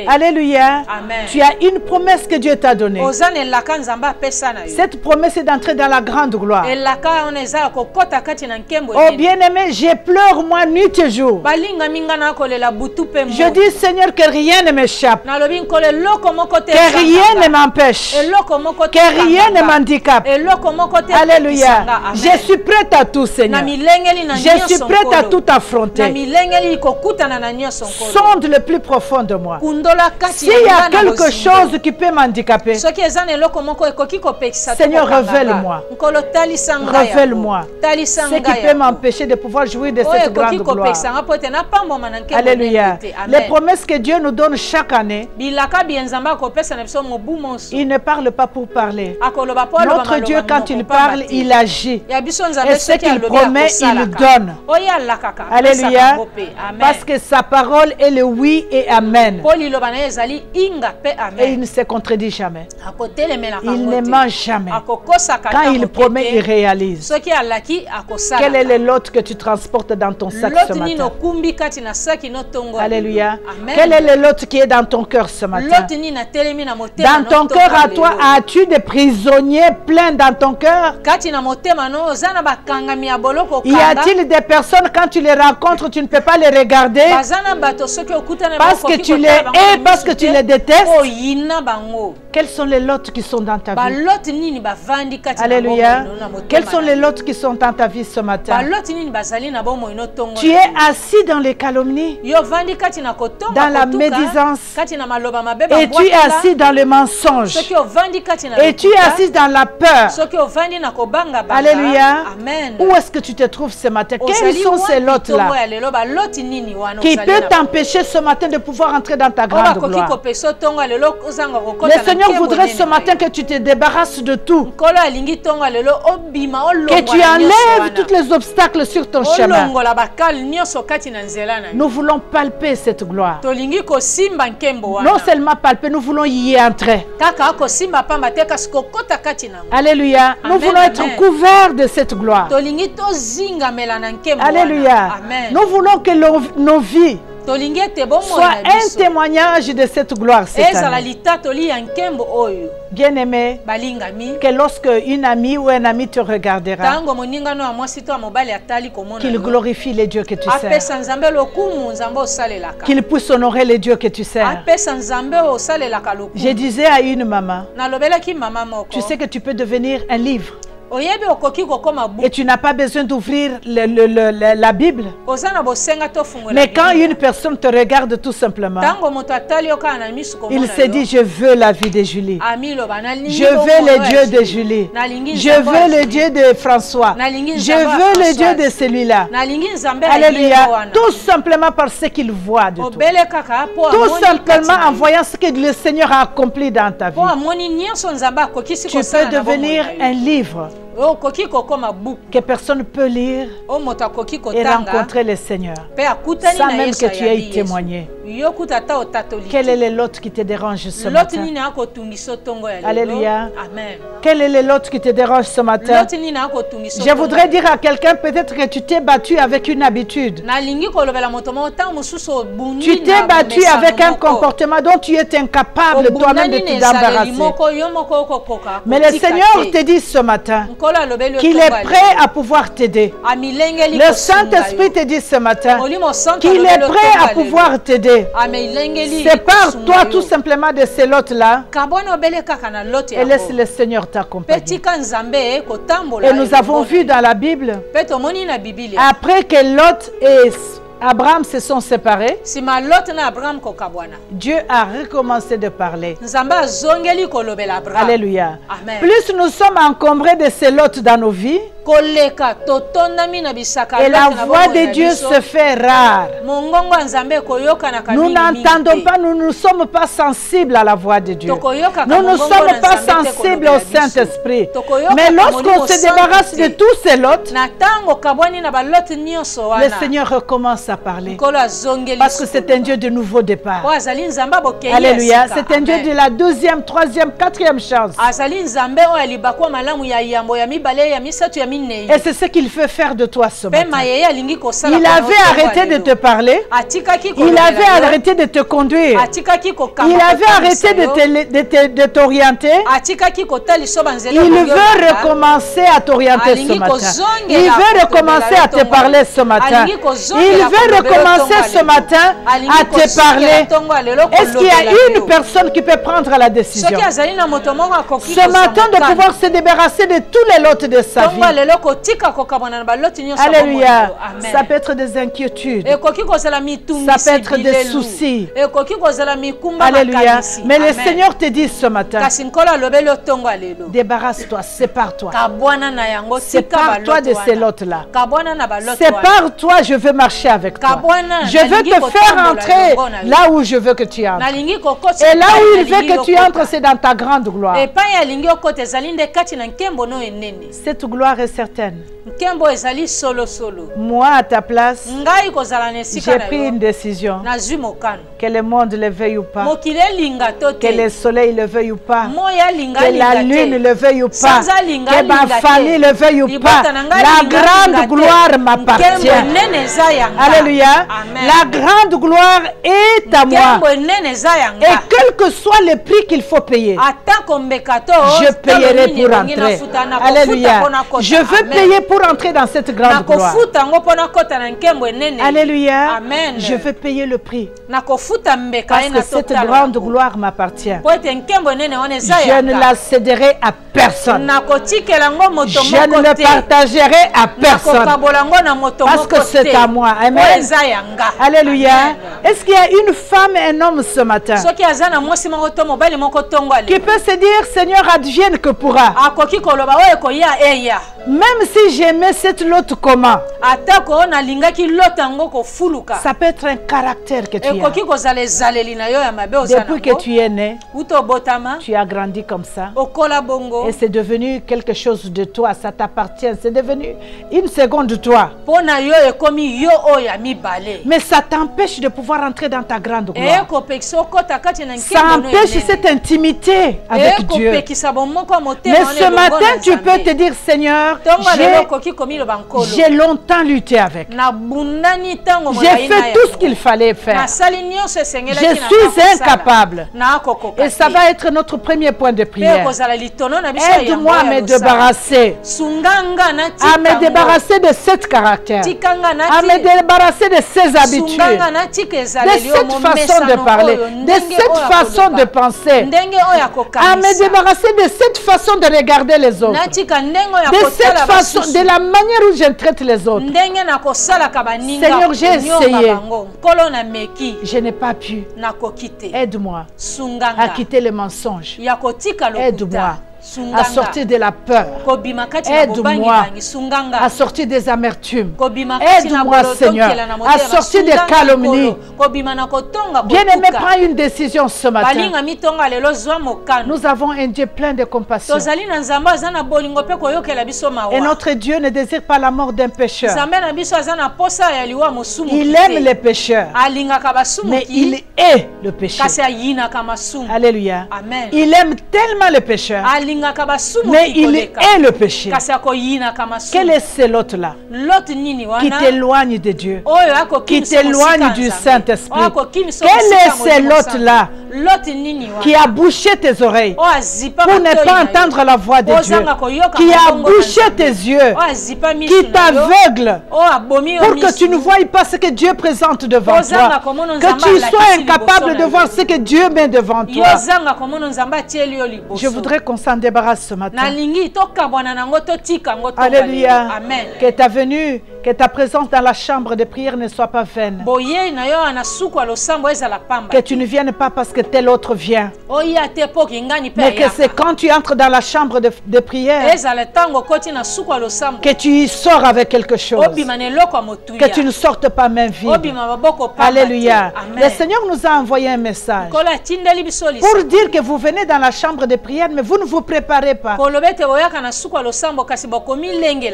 Alléluia. Amen. Tu as une promesse que Dieu t'a donnée. Cette promesse est d'entrer dans la grande gloire. Oh bien-aimé, je pleure moi nuit et jour. Je dis Seigneur que rien ne m'échappe. Que rien ne m'empêche. Que rien ne m'handicape. Alléluia. Je suis prête à tout, Seigneur. Je suis prête à tout affronter. Sonde le plus profond de moi. S'il y a quelque chose qui peut m'handicaper, Seigneur, révèle-moi. Révèle-moi ce qui peut m'empêcher de pouvoir jouir de cette grande gloire. Alléluia. Les promesses que Dieu nous donne chaque année, il ne parle pas pour parler. Notre Dieu, quand il parle, il agit. Et ce qu'il promet, il donne. Alléluia. Parce que sa parole est le oui et amen. Et il ne se contredit jamais. Il ne ment jamais. Quand il promet, il réalise. Quel est le lot que tu transportes dans ton sac ce matin? Alléluia. Quel est le lot qui est dans ton cœur ce matin? Dans ton cœur à toi, as-tu des prisonniers pleins dans ton cœur? Y a-t-il des personnes, quand tu les rencontres, tu ne peux pas les regarder parce que tu les hais, parce que tu les détestes? Quels sont les lots qui sont dans ta vie? Alléluia. Quels sont les lots qui sont dans ta vie ce matin? Tu es assis dans les calomnies, dans la médisance, et tu es assis dans le mensonge, et tu es assis dans la peur. Alléluia. Où est-ce que tu te trouves ce matin? Quels sont ces lots-là qui peuvent t'empêcher ce matin de pouvoir entrer dans ta grande gloire? Le Seigneur voudrait ce matin que tu te débarrasses de tout, que tu enlèves tous les obstacles sur ton chemin. Nous voulons palper cette gloire. Non seulement palper, nous voulons y entrer. Alléluia. Nous voulons être couverts de cette gloire. Alléluia. Nous voulons que nos vies soit un témoignage de cette gloire cette année. Bien-aimé, que lorsque une amie ou un ami te regardera, qu'il glorifie les dieux que tu sers, qu'il puisse honorer les dieux que tu sers. Je disais à une maman, tu sais que tu peux devenir un livre. Et tu n'as pas besoin d'ouvrir la Bible. Mais quand une personne te regarde tout simplement, il se dit, je veux la vie de Julie. Je veux le Dieu de Julie. Je veux le Dieu de François. Je veux le Dieu de celui-là. Alléluia. Tout simplement parce qu'il voit de tout. Tout simplement en voyant ce que le Seigneur a accompli dans ta vie. Tu peux devenir un livre que personne ne peut lire et rencontrer le Seigneur sans même que tu aies témoigné. Quel est le lot qui te dérange ce matin? Alléluia. Amen. Quel est le lot qui te dérange ce matin? Je voudrais dire à quelqu'un, peut-être que tu t'es battu avec une habitude. Tu t'es battu avec un comportement dont tu es incapable toi-même de te débarrasser. Mais le Seigneur te dit ce matin qu'il est prêt à pouvoir t'aider. Le Saint-Esprit te dit ce matin qu'il est prêt à pouvoir t'aider. Sépare-toi tout simplement de ces lots-là et laisse le Seigneur t'accompagner. Et nous avons vu dans la Bible, après que Lot et Abraham se sont séparés, Dieu a recommencé de parler. Alléluia. Amen. Plus nous sommes encombrés de ces lots dans nos vies, et la voix de Dieu se fait rare. Nous n'entendons pas, nous ne sommes pas sensibles à la voix de Dieu. Nous ne sommes pas sensibles au Saint-Esprit. Mais lorsqu'on se débarrasse de tous ces lots, le Seigneur recommence à parler. Parce que c'est un Dieu de nouveau départ. Alléluia. C'est un Dieu de la deuxième, troisième, quatrième chance. Et c'est ce qu'il veut faire de toi ce matin. Il avait arrêté de te parler. Il avait arrêté de te conduire. Il avait arrêté de t'orienter. Il veut recommencer à t'orienter ce matin. Il veut recommencer à te parler ce matin. Il veut recommencer ce matin à te parler. Est-ce qu'il y a une personne qui peut prendre la décision ce matin de pouvoir se débarrasser de tous les lots de sa vie? Alléluia. Ça peut être des inquiétudes. Ça peut être des soucis. Alléluia. Mais le Seigneur te dit ce matin, débarrasse-toi, sépare-toi. Sépare-toi de ces lots-là. Sépare-toi, je veux marcher avec toi. Je veux te faire entrer là où je veux que tu entres. Et là où il veut que tu entres, c'est dans ta grande gloire. Cette gloire est certaine. Moi, à ta place, j'ai pris une décision. Que le monde le veuille ou pas, que le soleil le veuille ou pas, que la lune le veuille ou pas, que ma famille le veuille ou pas, la grande gloire m'appartient. Alléluia. La grande gloire est à moi. Et quel que soit le prix qu'il faut payer, je payerai pour entrer. Alléluia. Je veux payer pour entrer dans cette grande gloire. Alléluia. Je veux payer le prix. Parce que cette grande gloire m'appartient. Je ne la céderai à personne. Je ne le partagerai à personne. Parce que c'est à moi. Amen. Alléluia. Est-ce qu'il y a une femme et un homme ce matin qui peut se dire, Seigneur, advienne que pourra? Même si j'aimais cette lot comment? Ça peut être un caractère que tu as. Depuis que tu es né, tu as grandi comme ça. Et c'est devenu quelque chose de toi. Ça t'appartient. C'est devenu une seconde de toi. Mais ça t'empêche de pouvoir entrer dans ta grande gloire. Ça empêche cette intimité avec Dieu. Mais ce matin, tu peux te dire, Seigneur, j'ai longtemps lutté avec. J'ai fait tout ce qu'il fallait faire. Je suis incapable. Et ça va être notre premier point de prière. Aide-moi à me débarrasser. À me débarrasser de cette caractère. À me débarrasser de ces habitudes. De cette façon de parler. De cette façon de penser. À me débarrasser de cette façon de regarder les autres. De cette façon, de la manière où je traite les autres. Seigneur, j'ai essayé. Je n'ai pas pu. Aide-moi à quitter les mensonges. Aide-moi à sortir de la peur. Aide-moi à sortir des amertumes. Aide-moi, Seigneur, à sortir des calomnies. Bien-aimé, prends une décision ce matin. Nous avons un Dieu plein de compassion. Et notre Dieu ne désire pas la mort d'un pécheur. Il aime les pécheurs, mais il est le péché. Alléluia. Amen. Il aime tellement le pécheur, mais il est le péché. Quel est ce lot-là qui t'éloigne de Dieu, qui t'éloigne du Saint-Esprit? Quel est ce lot-là qui a bouché tes oreilles pour ne pas entendre la voix de Dieu, qui a bouché tes yeux, qui t'aveugle pour que tu ne voies pas ce que Dieu présente devant toi, que tu sois incapable de voir ce que Dieu met devant toi? Je voudrais qu'on s'en débarrasse ce matin. Alléluia. Amen. Que ta venue, que ta présence dans la chambre de prière ne soit pas vaine. Que tu ne viennes pas parce que tel autre vient, mais que c'est quand tu entres dans la chambre de prière que tu y sors avec quelque chose, que tu ne sortes pas main vide. Alléluia. Le Seigneur nous a envoyé un message pour dire que vous venez dans la chambre de prière, mais vous ne vous préparez pas.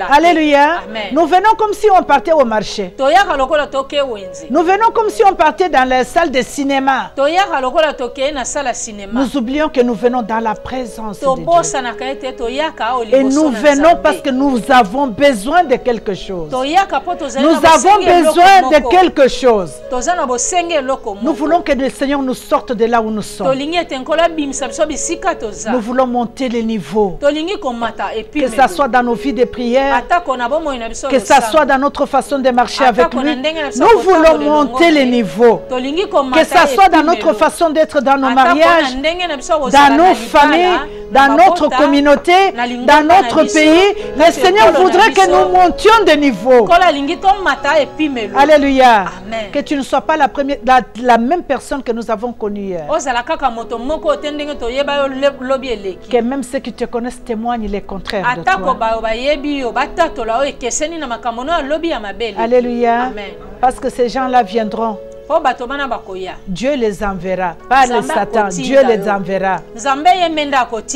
Alléluia. Nous venons comme si on partait au marché. Nous venons comme si on partait dans la salle de cinéma. Nous oublions que nous venons dans la présence de Dieu. Et nous venons parce que nous avons besoin de quelque chose. Nous avons besoin de quelque chose. Nous voulons que le Seigneur nous sorte de là où nous sommes. Nous voulons monter les niveaux. Que ça soit dans nos vies de prière, que ça soit dans notre façon de marcher avec lui. Nous voulons monter les niveaux. Que ça soit dans notre façon d'être dans nos mariages, dans nos familles, dans notre communauté, dans notre pays. Le Seigneur voudrait que nous montions de niveau. Alléluia. Que tu ne sois pas la même personne que nous avons connue hier. Que même ceux qui te connaissent témoignent les contraires de toi. Alléluia. Amen. Parce que ces gens-là viendront. Dieu les enverra, pas les Satan, Dieu les enverra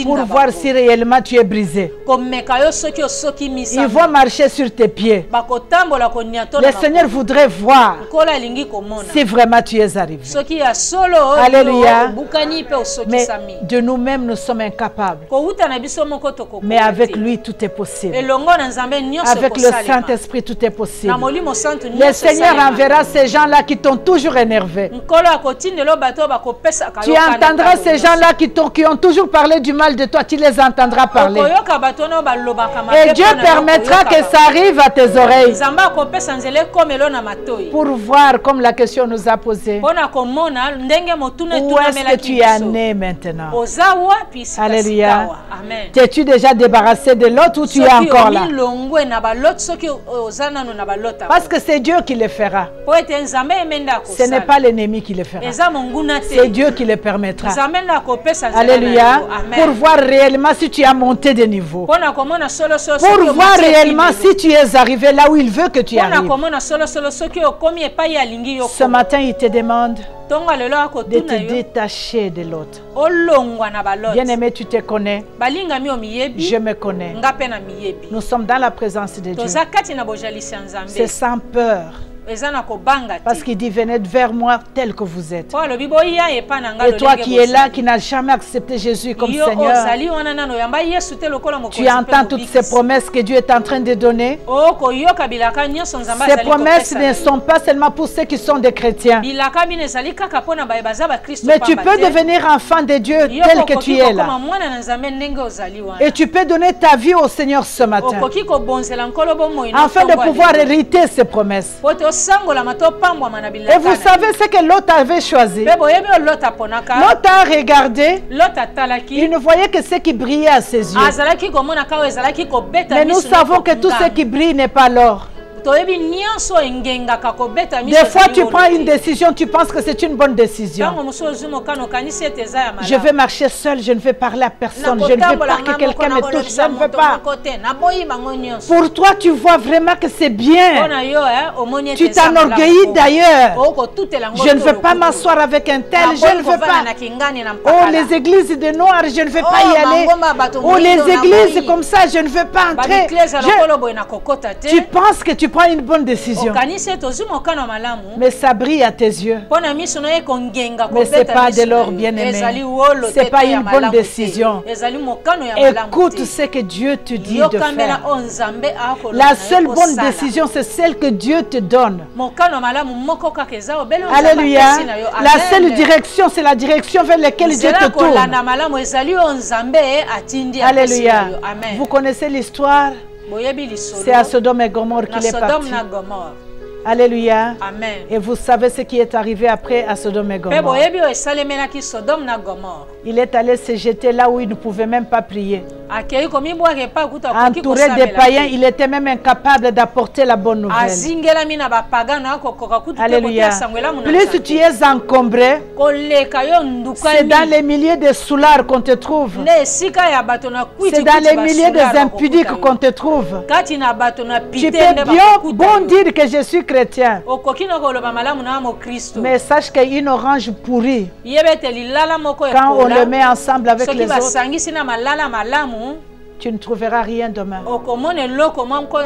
pour voir si réellement tu es brisé. Ils vont marcher sur tes pieds. Le Seigneur voudrait voir si vraiment tu es arrivé. Alléluia. Mais de nous-mêmes, nous sommes incapables. Mais avec lui, tout est possible. Avec le Saint-Esprit, tout est possible. Le Seigneur enverra ces gens-là qui t'ont toujours énervé. Tu entendras ces gens-là qui ont toujours parlé du mal de toi, tu les entendras parler. Et Dieu permettra que ça arrive à tes oreilles pour voir, comme la question nous a posé, où est-ce que tu es né maintenant? Alléluia. T'es-tu déjà débarrassé de l'autre ou tu es encore là? Parce que c'est Dieu qui le fera. Ce n'est pas l'ennemi qui le fera. C'est Dieu qui le permettra. Alléluia. Pour voir réellement si tu as monté de niveau. Pour voir réellement si tu es arrivé là où il veut que tu arrives. Ce matin, il te demande de te détacher de l'autre. Bien-aimé, tu te connais. Je me connais. Nous sommes dans la présence de Dieu. C'est sans peur. Parce qu'il dit, venez vers moi tel que vous êtes. Et toi qui es là, qui n'as jamais accepté Jésus comme Seigneur, tu entends toutes ces promesses que Dieu est en train de donner. Ces promesses ne sont pas seulement pour ceux qui sont des chrétiens. Mais tu peux devenir enfant de Dieu tel que tu es là. Et tu peux donner ta vie au Seigneur ce matin, afin de pouvoir hériter ces promesses. Et vous savez ce que Lot avait choisi. Lot a regardé. Il ne voyait que ce qui brillait à ses yeux. Mais nous savons que tout ce qui brille n'est pas l'or. Des fois, tu prends une décision, tu penses que c'est une bonne décision. Je vais marcher seul, je ne vais parler à personne. Je ne veux pas que quelqu'un me touche, je ne veux pas. Pour toi, tu vois vraiment que c'est bien. Tu t'enorgueillis d'ailleurs. Je ne veux pas m'asseoir avec un tel, je ne veux pas. Oh, les églises de noirs, je ne veux pas y aller. Oh, les églises comme ça, je ne veux pas entrer. Tu penses que tu prends une bonne décision. Mais ça brille à tes yeux. Mais ce n'est pas de l'or bien-aimé. Ce n'est pas une bonne décision. Écoute ce que Dieu te dit de faire. La seule bonne décision, c'est celle que Dieu te donne. Alléluia. La seule direction, c'est la direction vers laquelle Dieu te tourne. Alléluia. Vous connaissez l'histoire? C'est à Sodome et Gomorrhe qu'il est parti. Alléluia. Amen. Et vous savez ce qui est arrivé après à Sodome et Gomorrhe. Il est allé se jeter là où il ne pouvait même pas prier. Entouré des païens, il était même incapable d'apporter la bonne nouvelle. Alléluia. Plus tu es encombré, c'est dans les milliers de soulards qu'on te trouve. C'est dans les milliers des impudiques qu'on te trouve. Tu peux bien dire que je suis chrétien. Mais sache qu'une orange pourrie, quand on le met ensemble avec les autres, tu ne trouveras rien demain.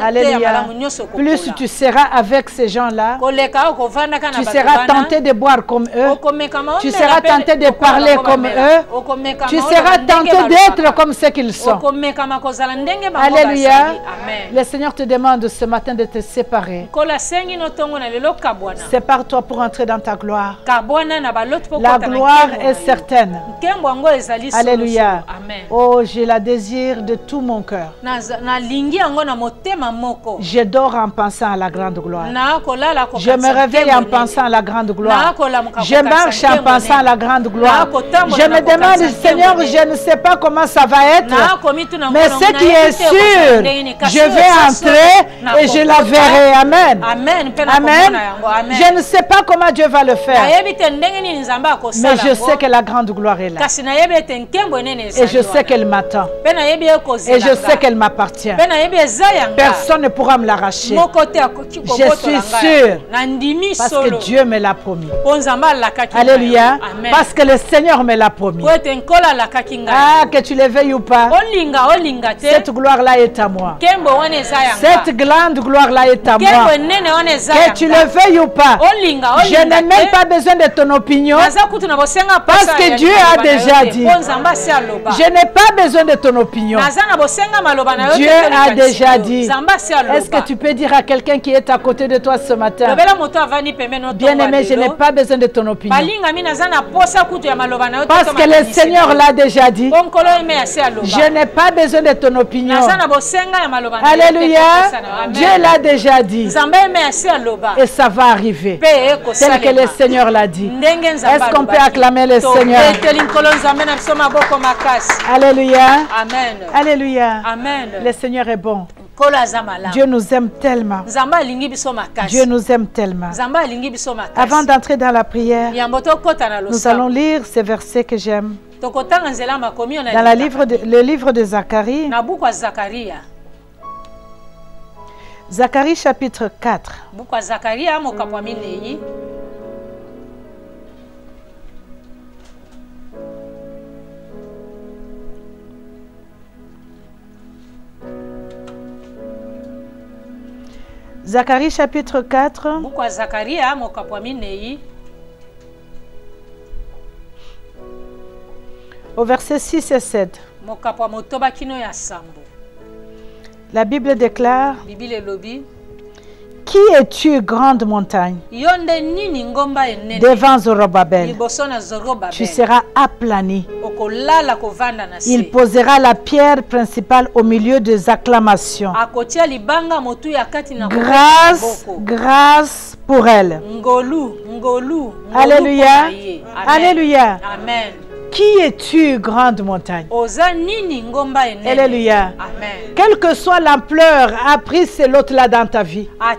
Alléluia. Plus tu seras avec ces gens-là, tu seras tenté de boire comme eux, tu seras tenté de parler comme eux, tu seras tenté d'être comme ce qu'ils sont. Alléluia. Le Seigneur te demande ce matin de te séparer. Sépare-toi pour entrer dans ta gloire. La gloire est certaine. Alléluia. Oh, j'ai la désir de tout mon cœur. Je dors en pensant à la grande gloire. Je me réveille en pensant à la grande gloire. Je marche en pensant à la grande gloire. Je me demande, Seigneur, je ne sais pas comment ça va être, mais ce qui est sûr, je vais entrer et je la verrai. Amen. Amen. Je ne sais pas comment Dieu va le faire, mais je sais que la grande gloire est là. Et je sais qu'elle m'attend. Et je sais qu'elle m'appartient. Personne ne pourra me l'arracher. Je suis sûr. Parce que Dieu me l'a promis. Alléluia. Parce que le Seigneur me l'a promis. Ah, que tu le veuilles ou pas, cette gloire-là est à moi. Cette grande gloire-là est à moi. Que tu le veuilles ou pas, je n'ai même pas besoin de ton opinion. Parce que Dieu a déjà dit. Je n'ai pas besoin de ton opinion. Dieu a déjà dit. Est-ce que tu peux dire à quelqu'un qui est à côté de toi ce matin, bien-aimé, je n'ai pas besoin de ton opinion. Parce que le Seigneur l'a déjà dit. Je n'ai pas besoin de ton opinion. Alléluia. Dieu l'a déjà dit. Et ça va arriver. Tel que le Seigneur l'a dit. Est-ce qu'on peut acclamer le Seigneur? Alléluia. Amen. Alléluia. Amen. Le Seigneur est bon. Dieu nous aime tellement. Dieu nous aime tellement. Avant d'entrer dans la prière, nous allons lire ces versets que j'aime. Dans le livre de Zacharie. Zacharie chapitre 4. Zacharie chapitre 4. Au verset 6 et 7. La Bible déclare: Qui es-tu, grande montagne? Devant Zorobabel, tu seras aplani. Il posera la pierre principale au milieu des acclamations. Grâce, grâce pour elle. Alléluia. Amen. Alléluia. Amen. Alléluia. Amen. Alléluia. Amen. Qui es-tu, grande montagne? Alléluia. Quelle que soit l'ampleur, appris c'est l'autre là dans ta vie. Mais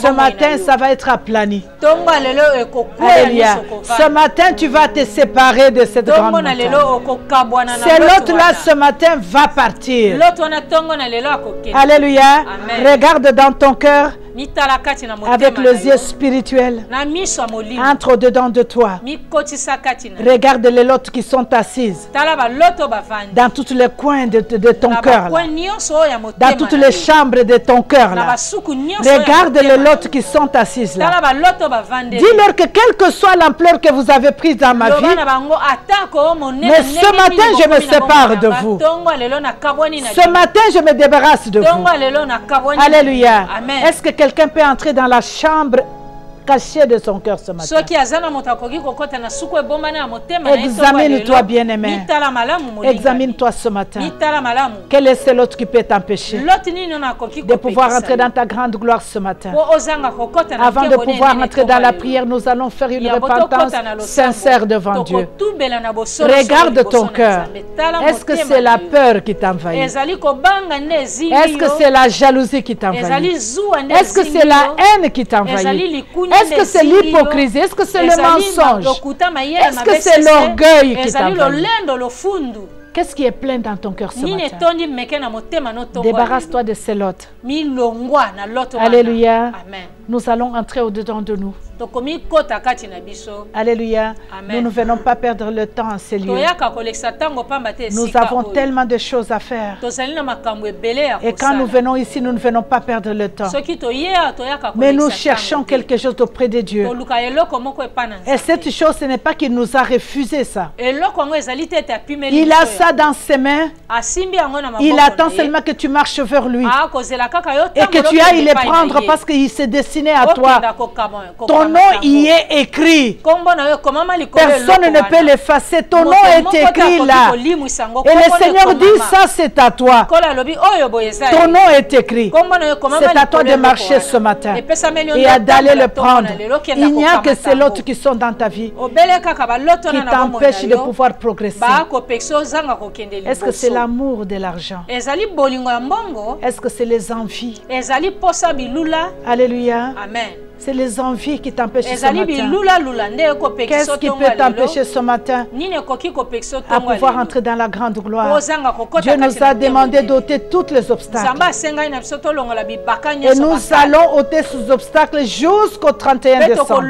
ce matin, ça va être aplani. Alléluia. Ce matin, tu vas te séparer de cette grande montagne. C'est l'autre là, ce matin, va partir. Alléluia. Regarde dans ton cœur. Avec les yeux spirituels, entre dedans de toi. Regarde les lots qui sont assises dans tous les coins de ton cœur, dans toutes les chambres de ton cœur. Regarde les lots qui sont assises là. Dis-leur que quelle que soit l'ampleur que vous avez prise dans ma vie, mais ce matin je me sépare de vous. Ce matin je me débarrasse de vous. Alléluia. Est-ce que quelqu'un peut entrer dans la chambre cachée de son cœur ce matin? Examine-toi, bien-aimé. Examine-toi ce matin. Quel est celui qui peut t'empêcher de pouvoir entrer dans ta grande gloire ce matin? Avant de pouvoir entrer dans la prière, nous allons faire une repentance sincère devant Dieu. Regarde ton cœur. Est-ce que c'est la peur qui t'envahit? Est-ce que c'est la jalousie qui t'envahit? Est-ce que c'est la haine qui t'envahit? Est-ce que c'est l'hypocrisie? Est-ce que c'est le mensonge? Est-ce que c'est l'orgueil qui t'envahit? Qu'est-ce qui est plein dans ton cœur ce matin? Débarrasse-toi de ces lots. Alléluia. Nous allons entrer au-dedans de nous. Alléluia. Nous ne venons pas perdre le temps en ces lieux. Nous avons tellement de choses à faire. Et quand nous venons ici, nous ne venons pas perdre le temps. Mais nous cherchons quelque chose auprès de Dieu. Et cette chose, ce n'est pas qu'il nous a refusé ça. Il a ça dans ses mains. Il attend seulement que tu marches vers lui. Et que tu ailles les prendre parce qu'il s'est destiné à toi. Ton nom y est écrit. Personne ne peut l'effacer. Ton nom est écrit là. Et le Seigneur dit, ça c'est à toi. Ton nom est écrit. C'est à toi de marcher ce matin et d'aller le prendre. Il n'y a que ces lots qui sont dans ta vie qui t'empêchent de pouvoir progresser. Est-ce que c'est l'amour de l'argent? Est-ce que c'est les envies? Alléluia. Amen. C'est les envies qui t'empêchent ce matin. Qu'est-ce qui peut t'empêcher ce matin à pouvoir entrer dans la grande gloire? Dieu nous a demandé d'ôter tous les obstacles. Et nous allons ôter ces obstacles jusqu'au 31 décembre.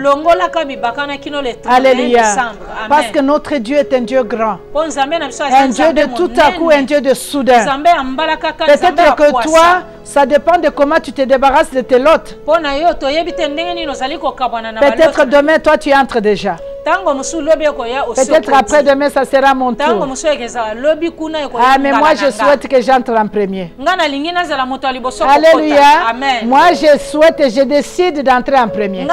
Alléluia. Parce que notre Dieu est un Dieu grand. Un Dieu de tout à coup, un Dieu de soudain. Peut-être que toi, ça dépend de comment tu te débarrasses de tes lots. Peut-être demain, toi, tu entres déjà. Peut-être après demain, ça sera mon tour. Ah, mais moi, je souhaite que j'entre en premier. Alléluia. Moi, je souhaite et je décide d'entrer en premier.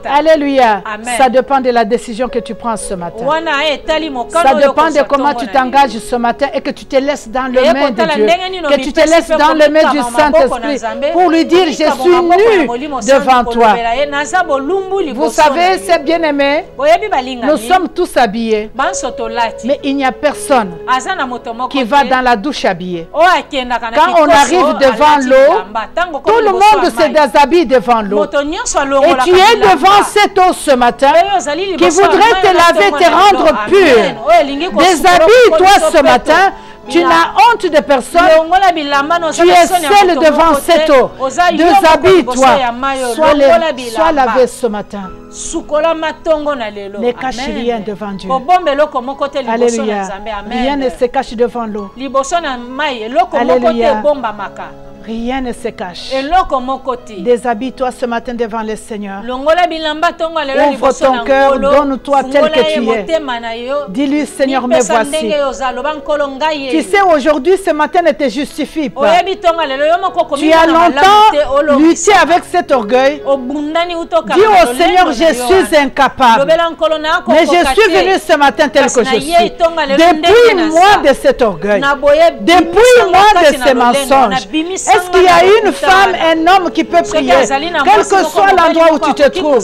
Alléluia. Ça dépend de la décision que tu prends ce matin. Ça dépend de comment tu t'engages ce matin et que tu te laisses dans le main de Dieu. Que tu te laisses dans le main du Saint-Esprit pour lui dire, je suis nu devant toi. Vous savez, c'est bien aimé. Nous sommes tous habillés. Mais il n'y a personne qui va dans la douche habillé. Quand on arrive devant l'eau, tout le monde se déshabille devant l'eau. Et tu es devant cette eau ce matin qui voudrait te laver, te rendre pur. Déshabille-toi ce matin. Tu n'as honte de personne. Tu es seul devant cette eau. Déshabille-toi. Sois lavé ce matin. Ne cache rien devant Dieu. Alléluia. Rien ne se cache devant l'eau. Alléluia. Rien ne se cache. Déshabille-toi ce matin devant le Seigneur. Ouvre ton cœur, donne-toi tel que tu es. Dis-lui, Seigneur, me voici. Tu sais, aujourd'hui, ce matin ne te justifie pas. Tu as longtemps lutté avec cet orgueil. Dis au Seigneur, je suis incapable. Mais je suis venu ce matin tel que je suis. Depuis moi de cet orgueil. Depuis moi de ces mensonges. Est-ce qu'il y a une femme, un homme qui peut prier, quel que soit l'endroit où tu te trouves?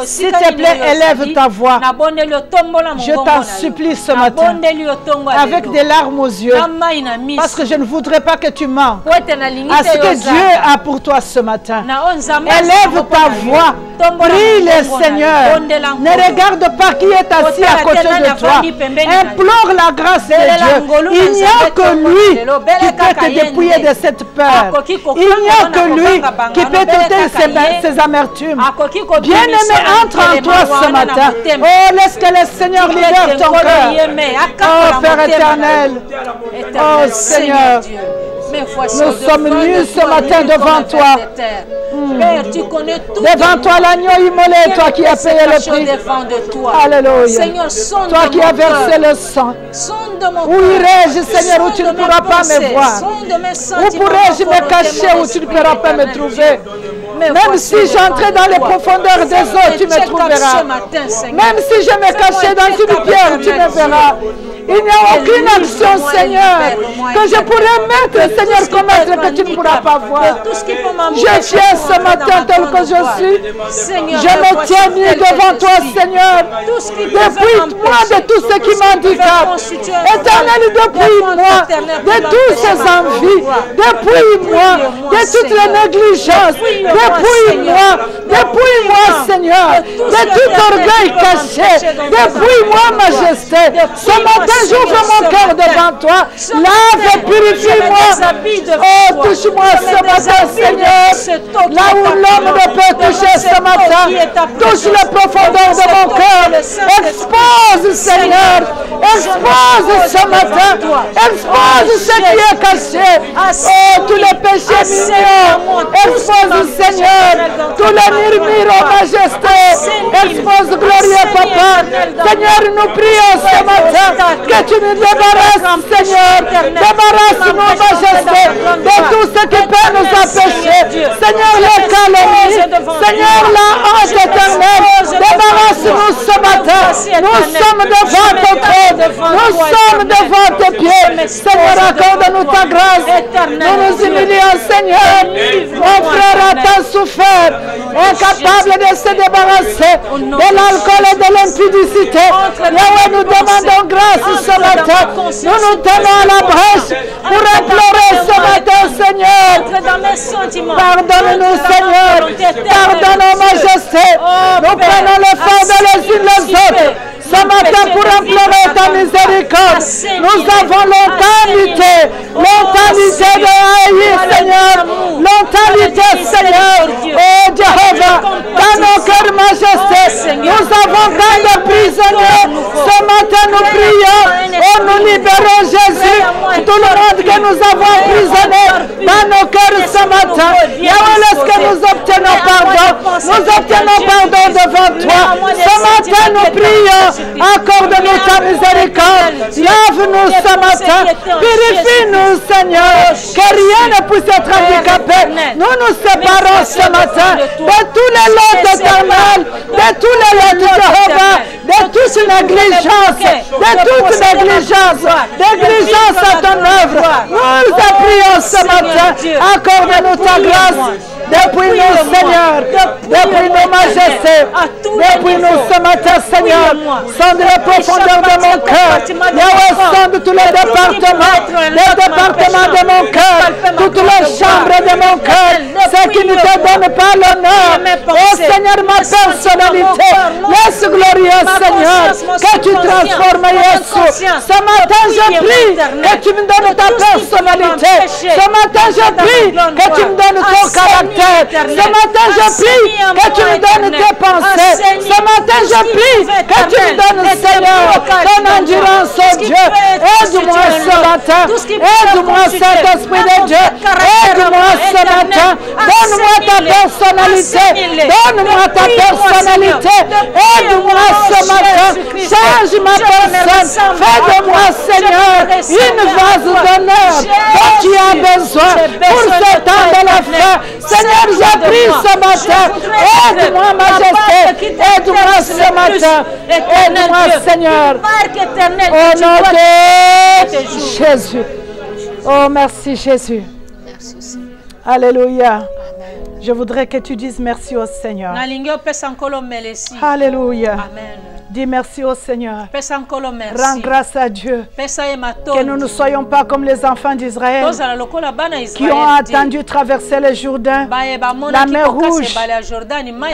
S'il te plaît, élève ta voix. Je t'en supplie ce matin, avec des larmes aux yeux, parce que je ne voudrais pas que tu mens à ce que Dieu a pour toi ce matin. Élève ta voix, prie le Seigneur. Ne regarde pas qui est assis à côté de toi. Implore la grâce de Dieu. Il n'y a que lui qui peut te dépouiller de cette peur. Il n'y a que lui qui peut t'ôter ses amertumes. Bien-aimé, entre en toi ce matin. Oh, laisse que le Seigneur libère ton cœur. Oh, Père éternel. Oh, Seigneur. Nous sommes nus ce matin devant toi. Père, tu connais tout. Devant toi l'agneau immolé, toi qui as payé le prix. Alléluia. Toi qui as versé le sang. Où irai-je, Seigneur, où tu ne pourras pas me voir? Où pourrais-je me cacher où tu ne pourras pas me trouver? Même si j'entrais dans les profondeurs des eaux, tu me trouveras. Même si je me cachais dans une pierre, tu me verras. Il n'y a aucune action, Seigneur, que je pourrais mettre, Seigneur, commettre que tu ne pourras pas voir. Je tiens ce matin tel que je suis. Je me tiens nu devant toi, Seigneur. Dépouille-moi de tout ce qui m'handicape. Éternel, dépouille-moi de toutes ces envies. Dépouille-moi de toutes les négligences. Dépouille-moi, Seigneur, de tout orgueil caché. Dépouille-moi, Majesté. Ce matin, j'ouvre mon cœur devant toi. Lave et purifie-moi. Oh, touche-moi ce matin, Seigneur. Là où l'homme ne peut toucher ce matin, touche la profondeur de mon cœur. Expose, Seigneur. Expose ce matin. Expose ce qui est caché. Oh, tous les péchés mignons. Expose, Seigneur, tous les murmures, oh Majesté. Expose, glorieux Papa. Seigneur, nous prions ce matin que tu nous débarrasses, Seigneur. Débarrasse-nous, Majesté, de tout ce qui peut nous empêcher. Seigneur, les calomnies. Seigneur, la honte éternelle. Débarrasse-nous ce matin. Nous sommes devant ton trône. Nous sommes devant tes pieds. Seigneur, accorde-nous ta grâce. Nous nous humilions, Seigneur. Mon frère a tant souffert, incapable de se débarrasser de l'alcool et de l'impudicité. Yahweh, nous demandons grâce ce matin. Nous nous tenons à la brèche pour implorer ce matin, Seigneur. Pardonne-nous, Seigneur. Pardonne-nous, Majesté. Nous prenons le fardeau les unes les autres ce matin pour implorer ta miséricorde. Nous avons longtemps lutté de haïr, Seigneur. Longtemps lutté, Seigneur. Oh Jéhovah, dans nos cœurs, Majesté, nous avons tant de prisonniers. Ce matin, nous prions. Oh, nous libérons Jésus. Tout le monde que nous avons emprisonné dans nos cœurs ce matin. Yahweh, laisse que nous obtenons pardon. Nous obtenons pardon devant toi. Ce matin, nous prions. Accorde-nous ta miséricorde. Lave-nous ce matin. Purifie-nous, Seigneur. Que rien ne puisse être handicapé. Nous nous séparons ce matin de tous les lots éternels, de tous les lots de Jéhovah, de toute négligence, négligence à ton œuvre. Nous te prions ce matin. Accorde-nous ta grâce. Dépouille-nous, Seigneur. Dépouille-nous, Majesté. Dépouille-nous ce matin, Seigneur. Sonde les profondeurs de mon cœur. Yahweh, sonde tous les départements de mon cœur. Toutes les chambres de mon cœur. Ce qui ne te donne pas l'honneur. Oh Seigneur, ma personnalité. Laisse glorieux, Seigneur, que tu transformes Jésus. Ce matin, je prie que tu me donnes ta personnalité. Ce matin, je prie que tu me donnes ton caractère. Ce matin, je prie que tu me donnes tes pensées. Ce matin, je prie que tu me donnes, Seigneur, ton endurance, oh Dieu. Aide-moi ce matin. Aide-moi, Saint-Esprit de Dieu. Aide-moi ce matin. Donne-moi ta personnalité. Donne-moi ta personnalité. Aide-moi ce matin. Change ma personne. Fais de moi, Seigneur, une vase d'honneur dont tu as besoin pour ce temps de la fin. Seigneur, je prie ce matin. Aide-moi, Majesté. Aide-moi ce matin. Aide-moi, Seigneur. Au nom de Jésus. Oh, merci, Jésus. Merci, Seigneur. Alléluia. Je voudrais que tu dises merci au Seigneur. Alléluia. Amen. Dis merci au Seigneur. Rends grâce à Dieu. Que nous ne soyons pas comme les enfants d'Israël qui ont attendu traverser le Jourdain, la mer Rouge.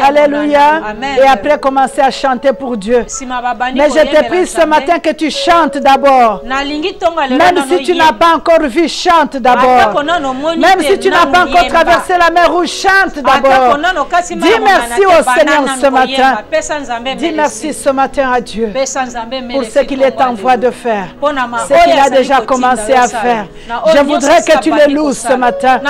Alléluia. Et après commencer à chanter pour Dieu. Mais je te prie ce matin que tu chantes d'abord. Même si tu n'as pas encore vu, chante d'abord. Même si tu n'as pas encore traversé la mer Rouge, chante d'abord. Dis merci au Seigneur ce matin. Dis merci ce matin à Dieu pour ce qu'il est en voie de faire, ce qu'il a déjà commencé à faire. Je voudrais que tu le loues ce matin.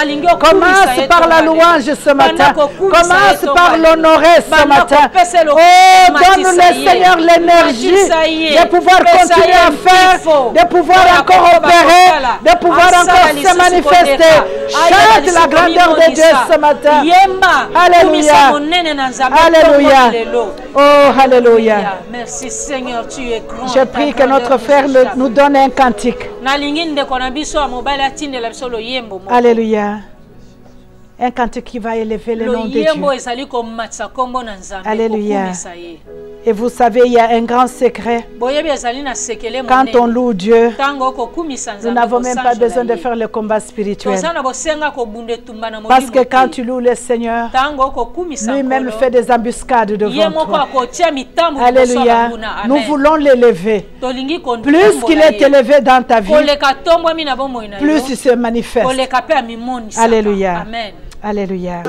Commence par la louange ce matin. Commence par l'honorer ce matin. Oh, donne-le Seigneur l'énergie de pouvoir continuer à faire, de pouvoir encore opérer, de pouvoir encore se manifester. Chante la grandeur de Dieu ce matin. Alléluia. Alléluia. Oh, alléluia. Merci Seigneur, tu es grand. Je prie que notre frère nous donne un cantique. Alléluia. Un cantique qui va élever le nom de Dieu. Alléluia. Et vous savez, il y a un grand secret. Quand on loue Dieu, nous n'avons même pas besoin de faire le combat spirituel. Parce que quand tu loues le Seigneur, lui-même fait des embuscades devant toi. Alléluia. Nous voulons l'élever. Plus qu'il est élevé dans ta vie, plus il se manifeste. Alléluia. Amen. Alléluia.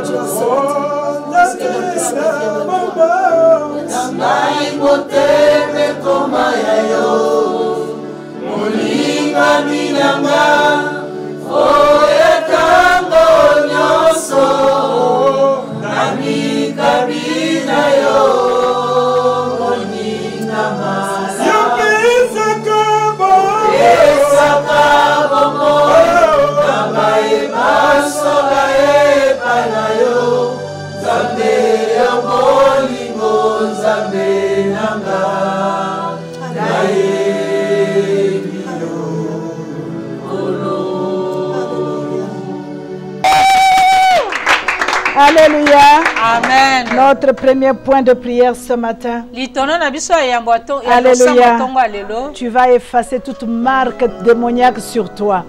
Alléluia. Amen. Notre premier point de prière ce matin. Alléluia. Tu vas effacer toute marque démoniaque sur toi.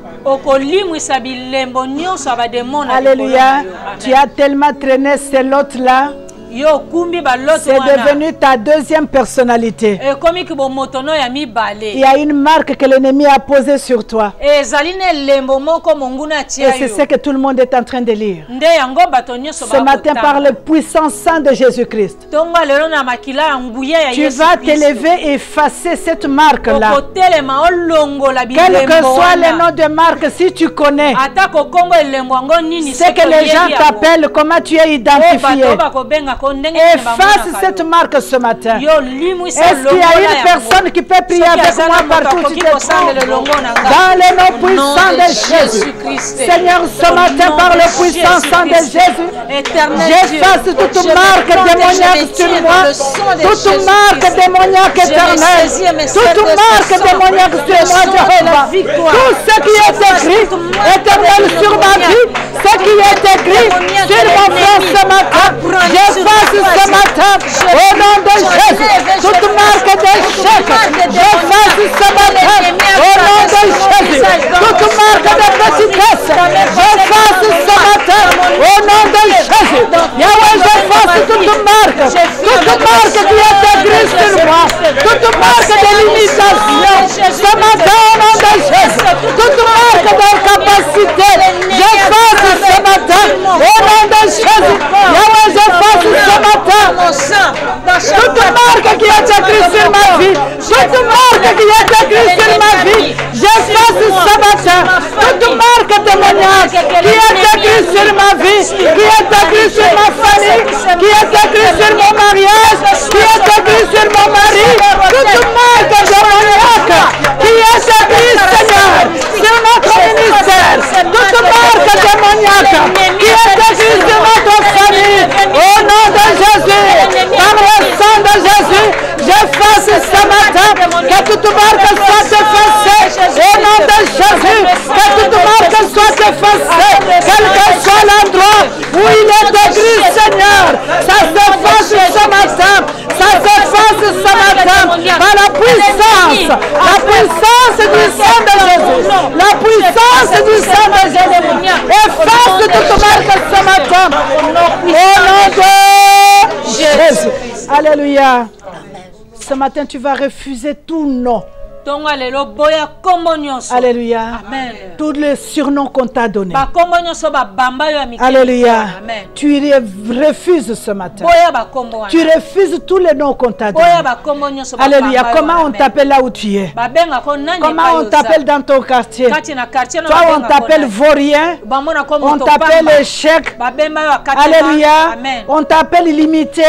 Alléluia. Tu as tellement traîné ces lots-là. C'est devenu ta deuxième personnalité. Il y a une marque que l'ennemi a posée sur toi. Et c'est ce que tout le monde est en train de lire. Ce matin, par le puissant sang de Jésus-Christ, tu vas t'élever et effacer cette marque-là. Quel que soit le nom de marque, si tu connais ce que les gens t'appellent, comment tu es identifié. Efface cette marque ce matin. Est-ce qu'il y a une personne qui peut prier avec moi partout où tu te trouves? Dans le nom puissant de Jésus. Seigneur, ce matin, par le puissant sang de Jésus, j'efface toute marque démoniaque sur moi, toute marque démoniaque éternelle, toute marque démoniaque sur moi, Jéhovah. Tout ce qui est écrit éternel sur ma vie, ce qui est écrit sur mon frère ce matin, j'efface ce matin, au nom de Jésus, toute marque d'échec, j'efface ce matin, au nom de Jésus, toute marque de petitesse, j'efface ce matin, au nom de Jésus. Yahweh, j'efface toute marque qui est écrite sur moi, toute marque de limitation, ce matin, au nom de Jésus, toute marque d'incapacité, j'efface ce matin, au nom de Jésus. Yahweh, j'efface ce matin toute marque qui est écrite sur ma vie, toute marque qui est écrite sur ma vie, j'efface ce matin toute marque démoniaque qui est écrite sur ma vie, qui est écrite sur ma famille, qui est écrite sur mon mariage, qui est écrite sur mon mari, toute marque démoniaque qui est écrite, Seigneur, sur notre ministère, toute marque démoniaque qui est écrite sur notre famille, au nom de Jésus, par le sang de Jésus, j'efface ce matin que toute marque soit effacée, au nom de Jésus, que toute marque soit effacée, quelle que soit la matin. Ça s'efface ce matin par la puissance du sang de Jésus. La puissance du sang de Jésus. Efface toute marque ce matin. Au nom de Jésus. Alléluia. Ce matin, tu vas refuser tout nom. Alléluia. Amen. Tous les surnoms qu'on t'a donnés. Alléluia. Amen. Tu refuses ce matin. Tu refuses tous les noms qu'on t'a donnés. Alléluia. Comment on t'appelle là où tu es? Comment on t'appelle dans ton quartier? Toi, on t'appelle vaurien. On t'appelle échec. Alléluia. On t'appelle illimité.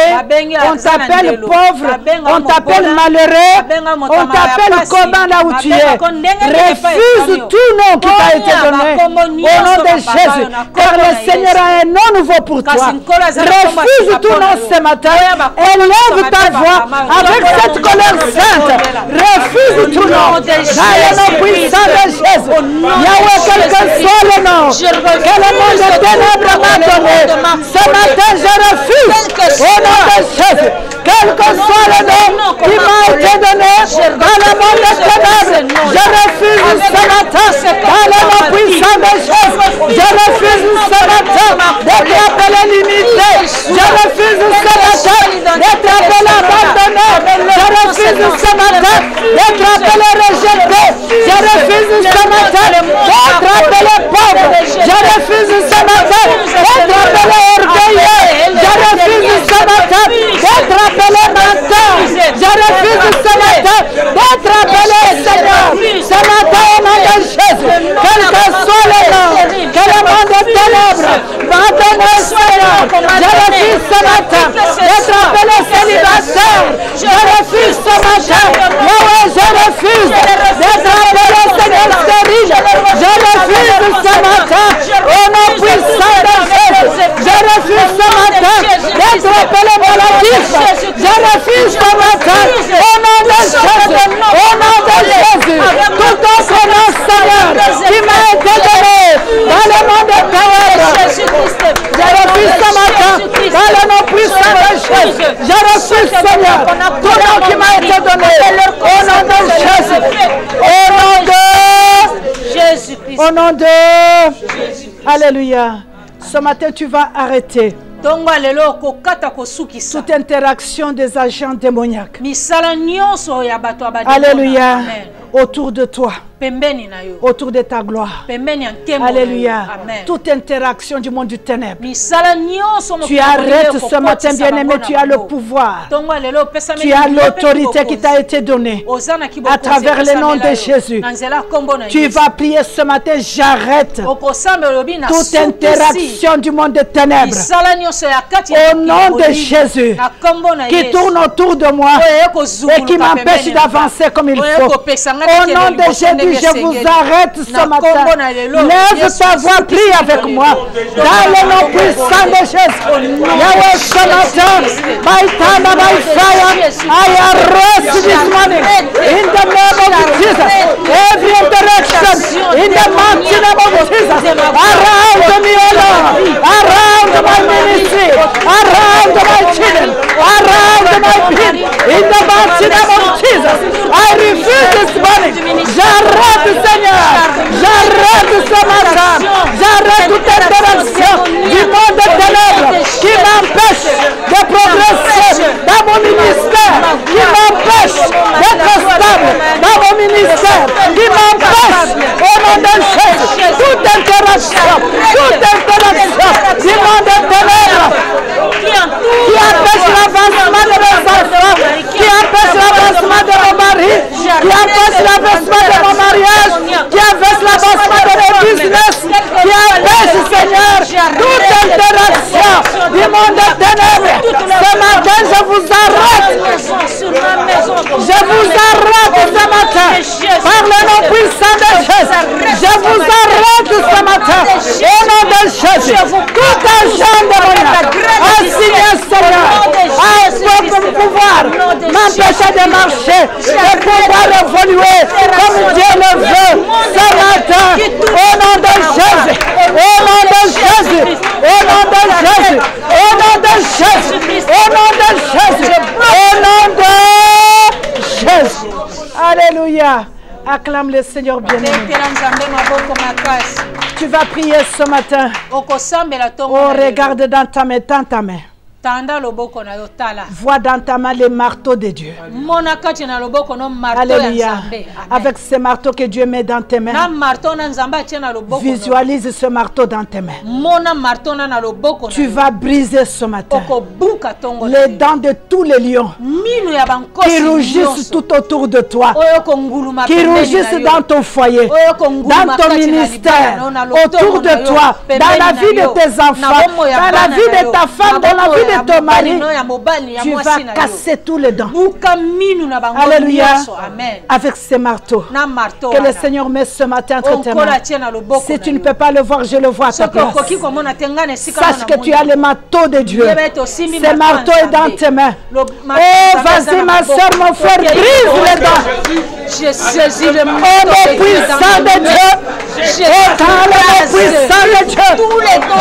On t'appelle pauvre. On t'appelle malheureux. On t'appelle là où tu es. Refuse tout nom qui t'a été donné au nom de Jésus, car le Seigneur a un nom nouveau pour toi. Refuse tout nom ce matin. Élève ta voix avec cette colère sainte. Refuse tout nom. Dans le nom puissant de Jésus, Yahweh, quel que soit le nom que le monde des ténèbres m'a donné, ce matin je refuse au nom de Jésus. Quel que soit le nom qui m'a été donné dans le monde des ténèbres, je refuse ce matin dans le nom puissant de Jésus. Je refuse ce matin d'être appelé limité. Je refuse ce matin d'être appelé abandonné. Je refuse ce matin d'être appelé rejeté. Je refuse ce matin d'être appelé pauvre. Je refuse ce matin d'être appelé orgueilleux. Je refuse ce matin d'être appelé menteur. Je refuse ce matin d'être appelé Seigneur. Ce matin au nom de Jésus, quel que soit le nom que le monde des ténèbres va donner, Seigneur, je refuse ce matin d'être appelé célibataire. Je refuse ce matin, je refuse d'être appelé Seigneur stérile. Je refuse ce matin au nom puissant de Jésus. Je refuse ce matin d'être appelé maladif. Je refuse ce matin au nom de Jésus, au nom de Jésus, tout autre nom, Seigneur, qui m'a été donné dans le monde des ténèbres. Je refuse ce matin dans le nom puissant de Jésus. Je refuse, Seigneur, tout nom qui m'a été donné au nom de Jésus, au nom de Jésus-Christ. Au nom de Alléluia. Ce matin, tu vas arrêter toute interaction des agents démoniaques. Alléluia. Amen. Autour de toi, autour de ta gloire. Alléluia. Amen. Toute interaction du monde du ténèbre. Tu arrêtes ce matin, bien-aimé, tu as le pouvoir. Tu as l'autorité qui t'a été donnée à travers le nom de Jésus. Tu vas prier ce matin, j'arrête toute interaction du monde des ténèbres. Au nom de Jésus, qui tourne autour de moi et qui m'empêche d'avancer comme il faut. Au nom de Jésus, je vous arrête ce matin. Lève ta voix, prie avec moi. Dans le nom puissant de Jésus. Yahweh, ce matin, by thunder, by fire, I arrest this morning in the name of Jesus. Every interaction in the mighty name of Jesus. Around me, O Lord. Around my ministry. Around my children. Around my people. In the mighty name of Jesus. I refuse this morning. J'arrête, Seigneur. J'arrête ce matin. J'arrête toute interaction du monde des ténèbres qui m'empêche de progresser dans mon ministère, qui m'empêche d'être stable dans mon ministère, qui m'empêche au nom de Jésus toute interaction du monde des ténèbres qui empêche l'avancement de mes enfants, qui empêche l'avancement de mon mari, qui empêche l'avancement de mon mariage, qui empêche l'avancement de mon business, qui empêche, Seigneur, toute interaction du monde des ténèbres. Ce matin, je vous arrête. Je vous arrête ce matin par le nom puissant de Jésus. Je vous arrête ce matin au nom de Jésus. Tout agent démoniaque assigné, Seigneur, à pouvoir m'empêcher de marcher et pouvoir évoluer comme Dieu le veut ce matin au nom de Jésus. Au nom de Jésus. Au nom de Jésus. Au nom de Jésus. Au nom de Jésus. Acclame le Seigneur bien-aimé. Tu vas prier ce matin. Oh, regarde dans ta main. Vois dans ta main les marteaux de Dieu. Alléluia. Avec ces marteaux que Dieu met dans tes mains, visualise ce marteau dans tes mains. Tu vas briser ce matin les dents de tous les lions qui rougissent tout autour de toi, qui rougissent dans ton foyer, dans ton ministère, autour de toi, dans la vie de tes enfants, dans la vie de ta femme, dans la vie de ton mari. Tu vas casser tous les dents. Alléluia. Avec ces marteaux que le Seigneur met ce matin entre tes mains. Si tu ne peux pas le voir, je le vois à ta place. Sache que tu as le marteau de Dieu. Ce marteau est dans tes mains. Oh, vas-y ma soeur, mon frère, brise les dents. Je saisis le marteau puissant de Dieu. Oh, dans le nom puissant de Dieu,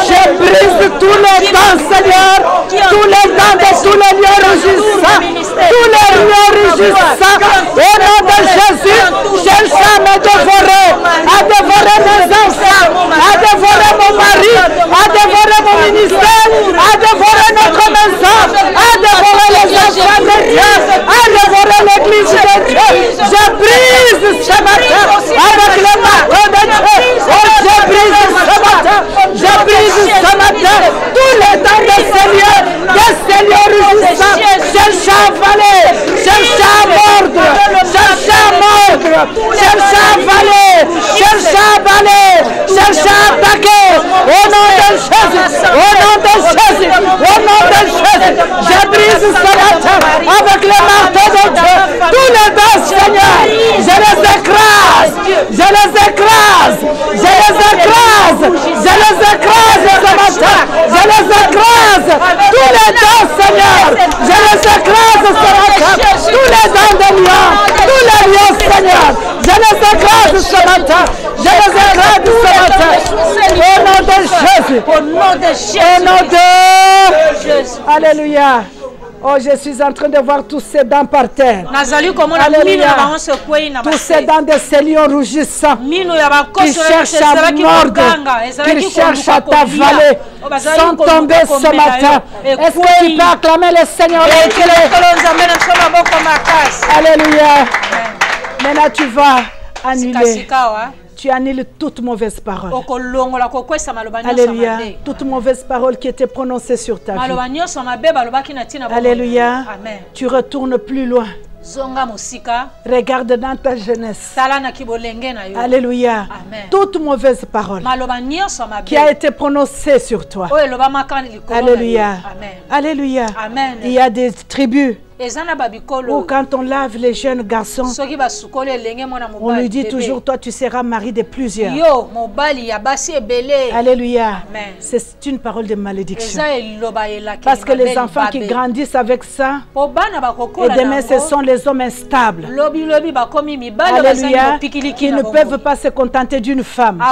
je brise tous les dents, Seigneur. Tous les dents de tous les lieux rugissants. Tous les lieux rugissants. Au nom de Jésus, cherche à me dévorer. À dévorer mes enfants. À dévorer mon mari. À dévorer mon ministère. À dévorer notre maison. À dévorer les enfants de Dieu. À dévorer l'église de Dieu. Je brise ce matin avec le marteau de Dieu. Oh, je brise ce matin. Je brise ce matin tous les dents de ces lieux rugissants. Cherche à avaler. Cherche à mordre. Cherche à mordre. Cherche à avaler. Cherche à avaler. Cherche à attaquer. Au nom de Jésus. Au nom de Jésus. Au nom de Jésus. Je brise ce matin avec le marteau de Dieu. Tous les dents, Seigneur. Je les écrase. Je les écrase. Je les écrase. Je les écrase ce matin. Je les écrase. Tous les dents, Seigneur. Je les écrase ce matin. Tous les dents de lion. Tous les lions, Seigneur. Je les écrase ce matin. Je les écrase ce matin. Au nom de Jésus. Au nom de Jésus. Au nom de Jésus. Alléluia. Oh, je suis en train de voir tous ces dents par terre. Alléluia. Tous ces dents de ces lions rougissants qui cherchent à mordre, qui cherchent à t'avaler, sont tombés ce matin. Est-ce que tu peux acclamer le Seigneur? Alléluia. Maintenant tu vas annuler. Tu annules toute mauvaise parole. Alléluia. Toute mauvaise parole qui était prononcée sur ta vie. Alléluia. Tu retournes plus loin. Regarde dans ta jeunesse. Alléluia. Toute mauvaise parole qui a été prononcée sur toi. Alléluia. Alléluia. Il y a des tribus où quand on lave les jeunes garçons, on lui dit toujours, toi tu seras mari de plusieurs. Alléluia. C'est une parole de malédiction. Parce que les enfants qui grandissent avec ça, et demain ce sont les hommes instables. Alléluia. Qui ne peuvent pas se contenter d'une femme.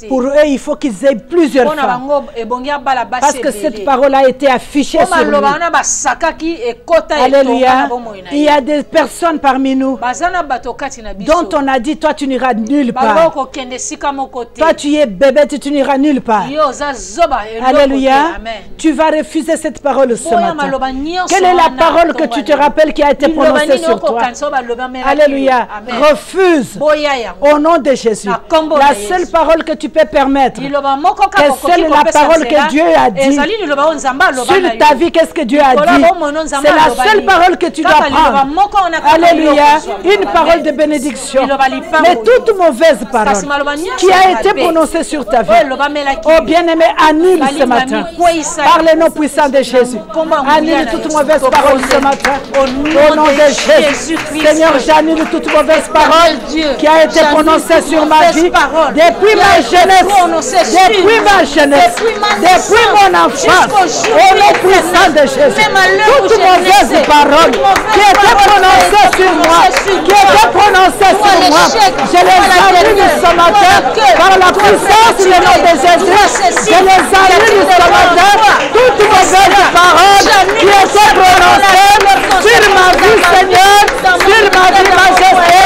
Pour eux, il faut qu'ils aient plusieurs femmes. Parce que cette parole a été affichée sur lui. Alléluia. Il y a des personnes parmi nous dont on a dit, toi tu n'iras nulle part. Toi tu es bébé, tu n'iras nulle part. Alléluia. Tu vas refuser cette parole ce matin. Quelle est la parole que tu te rappelles qui a été prononcée sur toi? Alléluia. Refuse au nom de Jésus. La seule parole que tu peux permettre, c'est la parole que Dieu a dit sur ta vie. Qu'est-ce que Dieu a dit? C'est la seule parole que tu dois prendre. Alléluia. Une parole de bénédiction. Mais toute mauvaise parole qui a été prononcée sur ta vie, oh bien-aimé, annule ce matin. Par le nom puissant de Jésus. Annule toute mauvaise parole ce matin. Au nom de Jésus. Seigneur, j'annule toute mauvaise parole qui a été prononcée sur ma vie depuis ma jeunesse. Depuis ma jeunesse. Depuis mon enfance. Au nom puissant de Jésus. Toute mauvaise parole qui était prononcée sur moi, je les annule ce matin par la puissance du nom de Jésus. Je les annule ce matin. Toute mauvaise parole qui était prononcée sur ma vie, Seigneur, sur ma vie, majesté,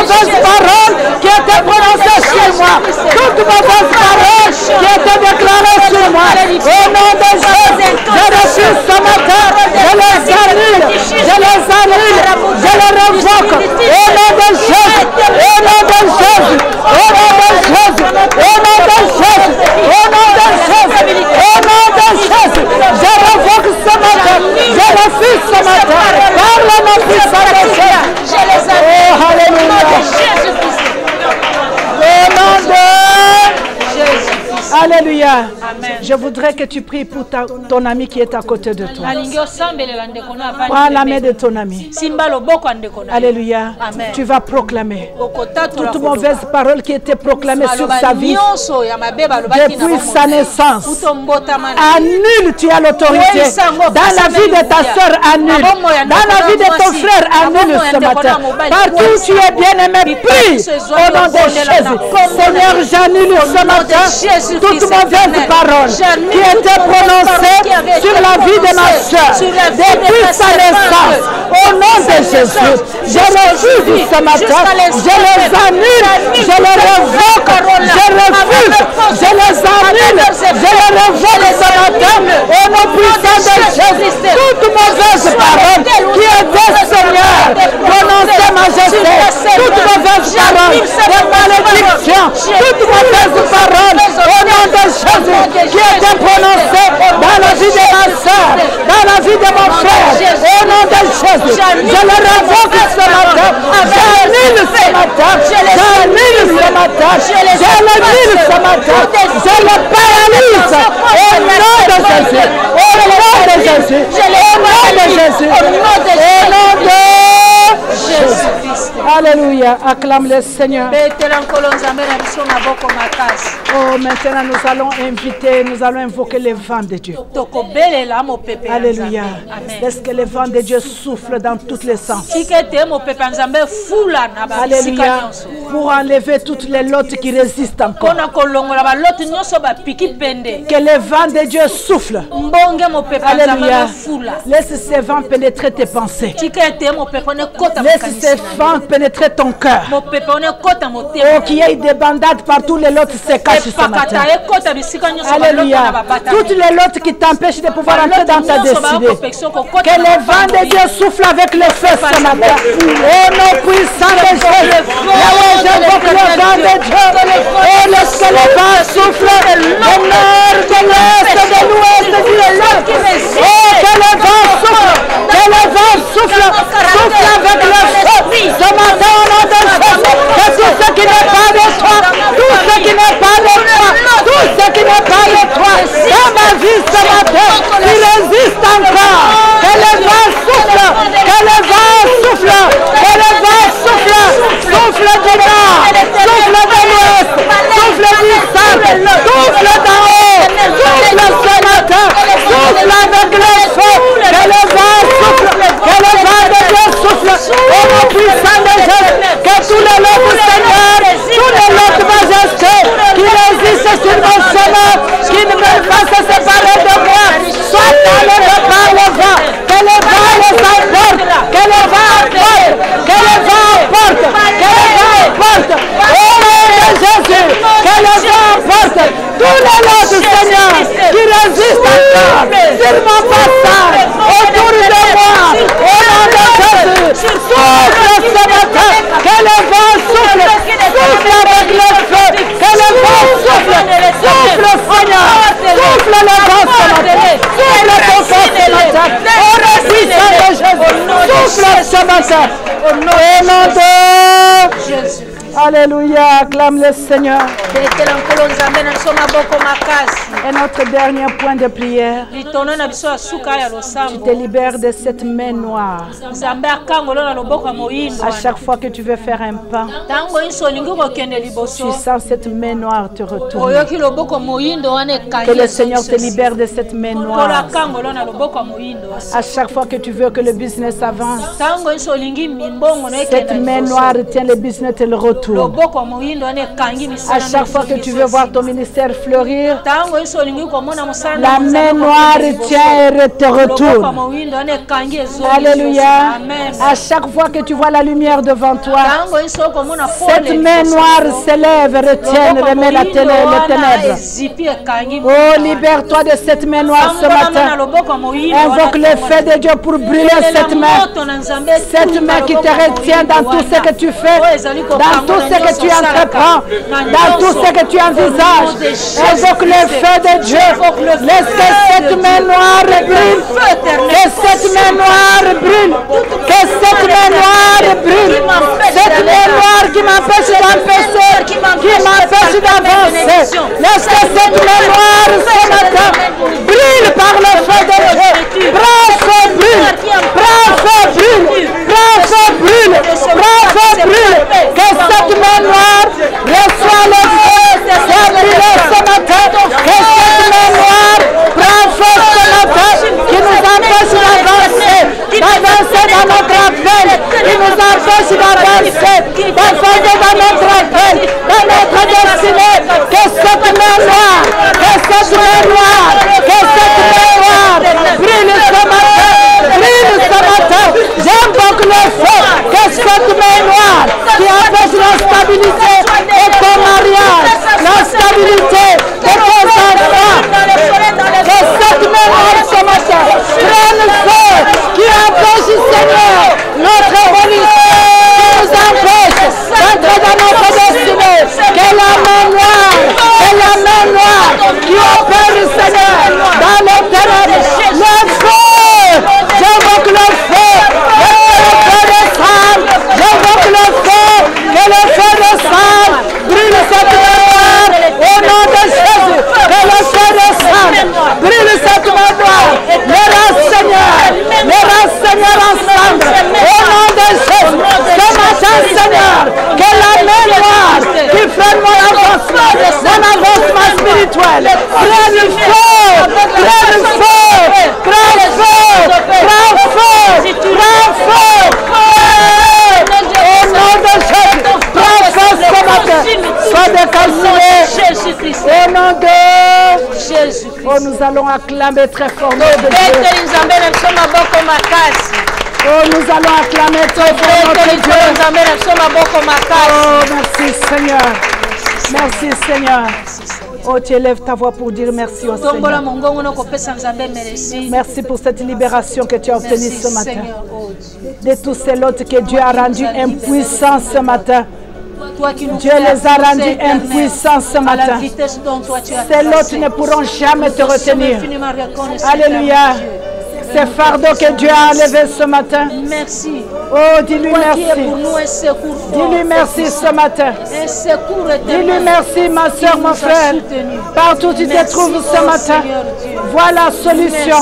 mauvaise parole qui était prononcée sur moi, toute mauvaise parole qui était déclarée sur moi, au nom de Jésus, je refuse ce matin, je les annule, je les annule, je les révoque, au nom de Jésus, au nom de Jésus, au nom de Jésus, au nom de Jésus, au nom de Jésus, au nom de Jésus, je révoque ce matin, je refuse ce matin, par le nom puissant de Jésus, je les annule, oh alléluia, au nom de Jésus. Alléluia. Amen. Je voudrais que tu pries pour ton ami qui est à côté de toi. Prends la main de ton ami. Alléluia. Amen. Tu vas proclamer toute mauvaise parole qui était proclamée sur sa vie depuis sa naissance. Annule, tu as l'autorité. Dans la vie de ta soeur, annule. Dans la vie de ton frère, annule ce matin. Partout où tu es bien aimé, prie au nom de Jésus. Seigneur, j'annule ce matin toute mauvaise parole qui était prononcée sur la vie de ma soeur depuis sa naissance. Au nom de Jésus, je refuse ce matin, je les annule, je les révoque, je refuse, je les annule, je les révoque ce matin. Au nom puissant de Jésus, toute mauvaise parole qui était, Seigneur, prononcée, majesté, toute mauvaise parole de malédiction, toute mauvaise parole au nom de Jésus qui était prononcé dans la vie de ma soeur, dans la vie de mon frère, au nom de Jésus, je le révoque ce matin, j'annule ce matin, j'annule ce matin, je l'annule ce matin, je le paralyse au nom de Jésus, au nom de Jésus, au nom de Jésus, au nom de Jésus. Alléluia, acclame le Seigneur. Oh, maintenant nous allons inviter, nous allons invoquer le vent de Dieu. Alléluia. Laisse que le vent de Dieu souffle dans tous les sens. Alléluia. Pour enlever toutes les lottes qui résistent encore. Que le vent de Dieu souffle. Alléluia. Laisse ce vent pénétrer tes pensées. Laisse ce vent pénétrer ton cœur. Oh, qu'il y ait des bandades partout, les lottes se cachent ce matin. Alléluia. Toutes les lottes qui t'empêchent de pouvoir entrer dans ta destinée. Que le vent de Dieu souffle avec le feu ce matin. Oh non puissant de Jésus. J'invoque le vent de Dieu. Oh laisse que le vent souffle de nord, de l'est, de l'ouest, de l'est. Oh que le vent souffle. Que le vent souffle. Souffle avec le feu. Ce matin au nom de Jésus. Que tout ce qui n'est pas de toi. Tout ce qui n'est pas de toi. Tout ce qui n'est pas de toi. Dans ma vie ce matin. Tu résistes encore. Que le vent souffle. Que le vent souffle. Que le vent souffle. Souffle du nord. Souffle de l'ouest. Souffle du centre. Souffle d'en haut. Souffle ce matin. Souffle avec le feu. Que le vent souffle. Que le vent de Dieu souffle. Au nom puissant de Jésus. Que tous les lots, Seigneur, tous les lots, majesté, qui résistent sur mon chemin, qui ne veulent pas se séparer de moi, soit enlevés par le vent. Que le vent les emporte. Que le vent emporte. Que le vent emporte. Que le vent emporte. Au nom de Jésus. Que le vent emporte. Tous les lots du Seigneur qui résistent encore sur mon passage, autour de moi, au nom de Jésus. Souffle ce matin. Que le vent souffle. Souffle avec le feu. Que le vent souffle. Souffle Seigneur. Souffle le vent ce matin. Souffle ton feu ce matin. Au nom puissant de Jésus. Souffle ce matin. Au nom de Jésus. Alléluia, acclame le Seigneur. Et notre dernier point de prière, tu te libères de cette main noire. À chaque fois que tu veux faire un pas, tu sens cette main noire te retourner. Que le Seigneur te libère de cette main noire. À chaque fois que tu veux que le business avance, cette main noire tient le business et le retour. monde. À chaque fois que tu veux voir ton ministère fleurir, la main noire tient et te retourne. Alléluia. À chaque fois que tu vois la lumière devant toi, cette main noire s'élève, retient, remet les ténèbres. Oh, libère-toi de cette main noire ce matin. Invoque le feu de Dieu pour brûler cette main. Cette main qui te retient dans tout ce que tu fais, dans tout ce que tu entreprends, dans tout ce que tu envisages. Invoque le feu de Dieu. Laisse que cette main noire brûle. Que cette main noire brûle. Que cette main noire brûle. Cette main noire qui m'empêche d'empêcher, qui m'empêche d'avancer. Laisse que cette main noire ce matin brûle par le feu de Dieu. Prends feu, brûle. Prends feu, brûle. Prends feu, brûle. Prends feu, brûle. Que cette main noire reçoit le feu. Soit brûlée ce matin. Que cette main noire prend feu ce matin. Qui nous empêche d'avancer. D'avancer dans notre appel. Qui nous empêche d'avancer. D'avancer dans notre appel. Dans notre destinée. Que cette main noire. Que cette main noire. Que cette main noire brûle ce matin. Brûle ce matin. J'invoque le feu. Que cette main noire qui empêche la stabilité de ton mariage, la stabilité de tes enfants, que cette main noire ce matin prenne feu, qui empêche, Seigneur, notre évolution, qui nous empêche d'entrer dans notre destinée. Que la main noire qui opère, Seigneur, dans les ténèbres, le feu, j'invoque le feu, j'invoque le feu, que le feu descende, brûle cette main noire, au nom de Jésus, que le feu descende, brûle cette main noire, les Seigneur ensemble, au nom de Jésus, ce matin, Seigneur, que la main noire qui freine mon avancement, mon avancement spirituel, prenne feu, prenne feu, prenne feu, prenne feu, prenne feu, au nom de Jésus, prends feu ce matin, sois décalciné, au nom de Jésus. Oh, nous allons acclamer très fort notre Dieu. Oh, nous allons acclamer très fort notre Dieu. Oh, merci Seigneur. Merci Seigneur. Oh, tu élèves ta voix pour dire merci au Seigneur. Merci pour cette libération que tu as obtenue ce matin. De tous ces lots que Dieu a rendus impuissants ce matin. Dieu les a rendus impuissants ce matin. Ces lots ne pourront jamais te retenir. Alléluia. Ces fardeaux que Dieu a enlevés ce matin. Merci. Oh, dis-lui merci. Dis-lui merci ce matin. Dis-lui merci, ma soeur, mon frère. Partout où tu te trouves ce matin, vois la solution,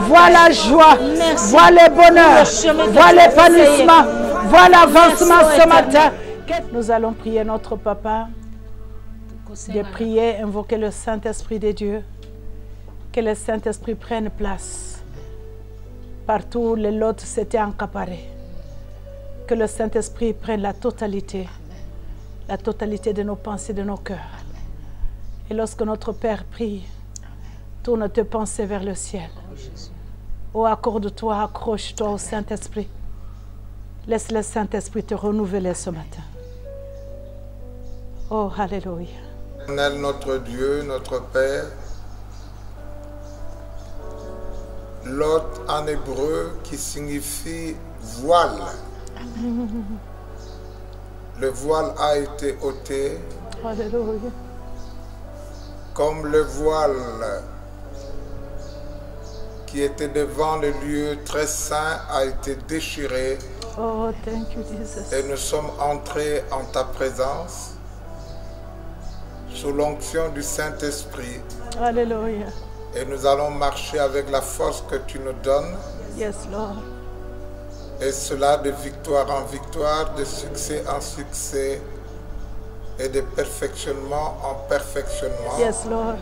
vois la joie, vois le bonheur, vois l'épanouissement, vois l'avancement ce matin. Nous allons prier notre Papa, de prier, invoquer le Saint-Esprit de Dieu, que le Saint-Esprit prenne place. Partout où les lots s'étaient accaparés, que le Saint-Esprit prenne la totalité de nos pensées, de nos cœurs. Et lorsque notre Père prie, tourne tes pensées vers le ciel. Oh, accorde-toi, accroche-toi au Saint-Esprit. Laisse le Saint-Esprit te renouveler ce matin. Oh, alléluia. Éternel, notre Dieu, notre Père, Lot en hébreu qui signifie voile. Le voile a été ôté. Alléluia. Comme le voile qui était devant le lieu très saint a été déchiré. Oh, thank you, Jesus. Et nous sommes entrés en ta présence sous l'onction du Saint-Esprit. Alléluia. Et nous allons marcher avec la force que tu nous donnes. Yes, Lord. Et cela de victoire en victoire, de succès en succès et de perfectionnement en perfectionnement. Yes, Lord.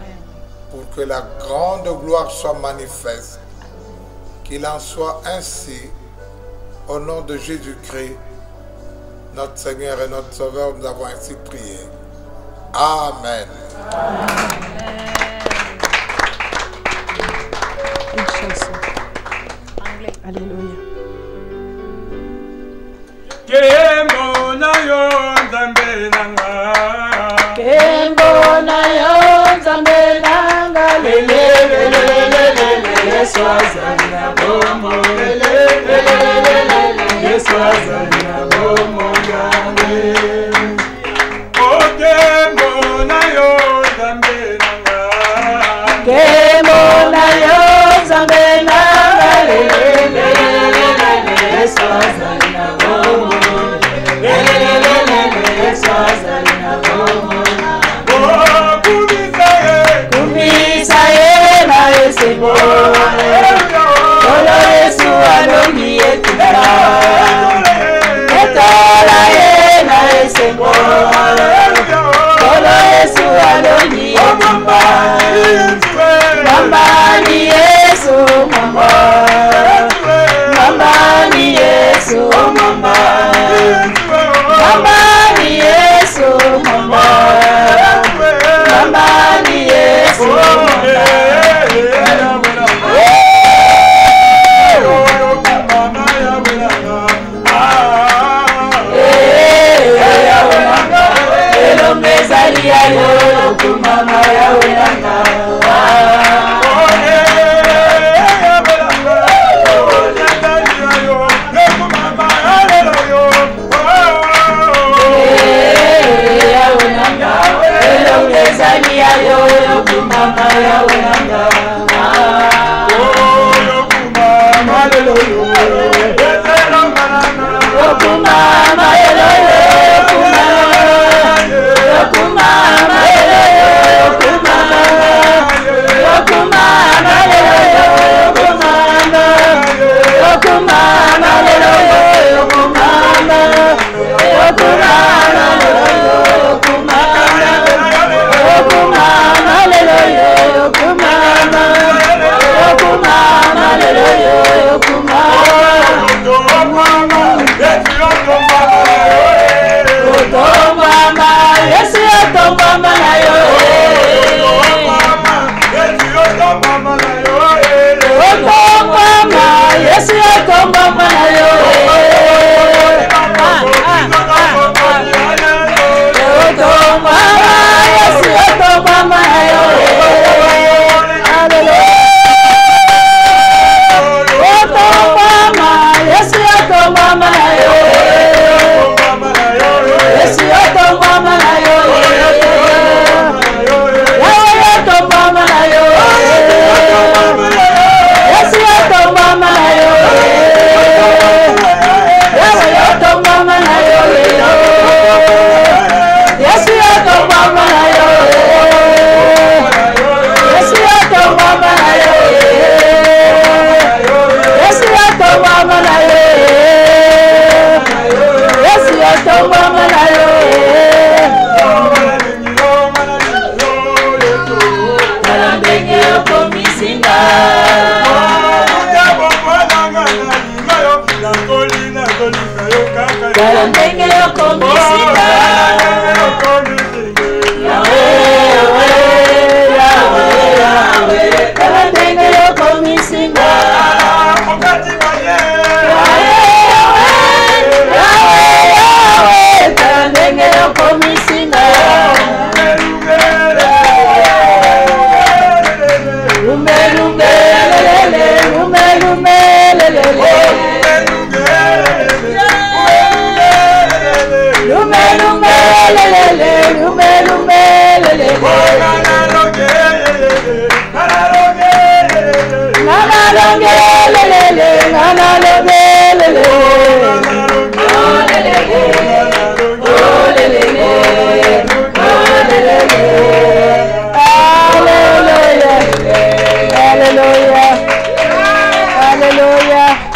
Pour que la grande gloire soit manifeste. Qu'il en soit ainsi au nom de Jésus-Christ. notre Seigneur et notre Sauveur, nous avons ainsi prié. Amen. Une chanson. Anglais. Alléluia. Kembo na yo nzambe nanga. Kembo na yo nzambe nanga. Lele lele lele Yesu azali na bomo. Lele lele lele Yesu azali na bomo yange. O kembo na yo nzambe nanga. Kembo na yo nzambe nanga. Lele lele lele Yesu azali na bomo. Kumisa ye na esengo Kolo Yesu alongi etuka Etola ye na esengo Kolo Yesu alongi etuka Mama ni Yesu mama Mama ni Yesu mama Mama ni Yesu mama Mama ni Yesu mama Elo mezali ya yo kumama ya wenanga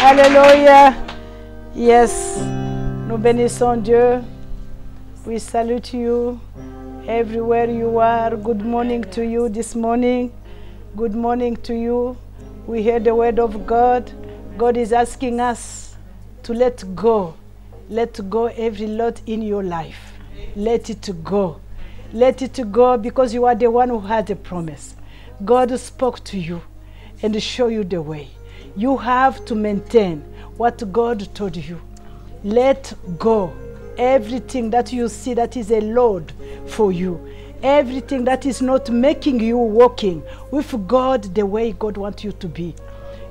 Alléluia. Yes. Nous bénissons Dieu. We salute you everywhere you are. Good morning to you this morning. Good morning to you. We hear the word of God. God is asking us to let go Let go every lot in your life. Let it go. Let it go, because you are the one who had the promise. God spoke to you and show you the way. You have to maintain what God told you. Let go everything that you see that is a load for you. Everything that is not making you walking with God the way God wants you to be.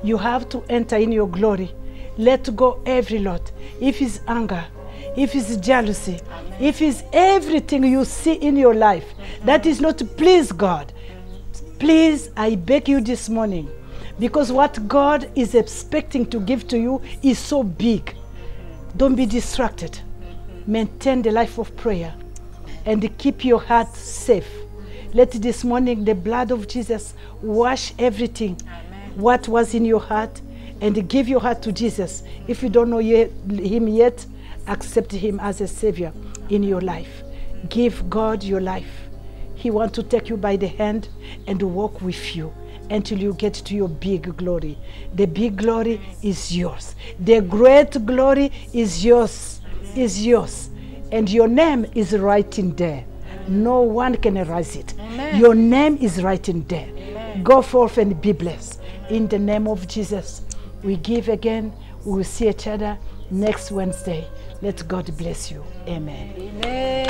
You have to enter in your glory. Let go every lot. If it's anger, if it's jealousy, if it's everything you see in your life that is not please God, please, I beg you this morning, because what God is expecting to give to you is so big. Don't be distracted. Maintain the life of prayer and keep your heart safe. Let this morning the blood of Jesus wash everything. Amen. What was in your heart, and give your heart to Jesus. If you don't know him yet, accept him as a savior in your life. Give God your life. He wants to take you by the hand and walk with you until you get to your big glory. The big glory is yours. The great glory is yours. Is yours. And your name is right in there. No one can erase it. Amen. Your name is right in there. Amen. Go forth and be blessed. In the name of Jesus, we give again. We will see each other next Wednesday. Let God bless you. Amen. Amen.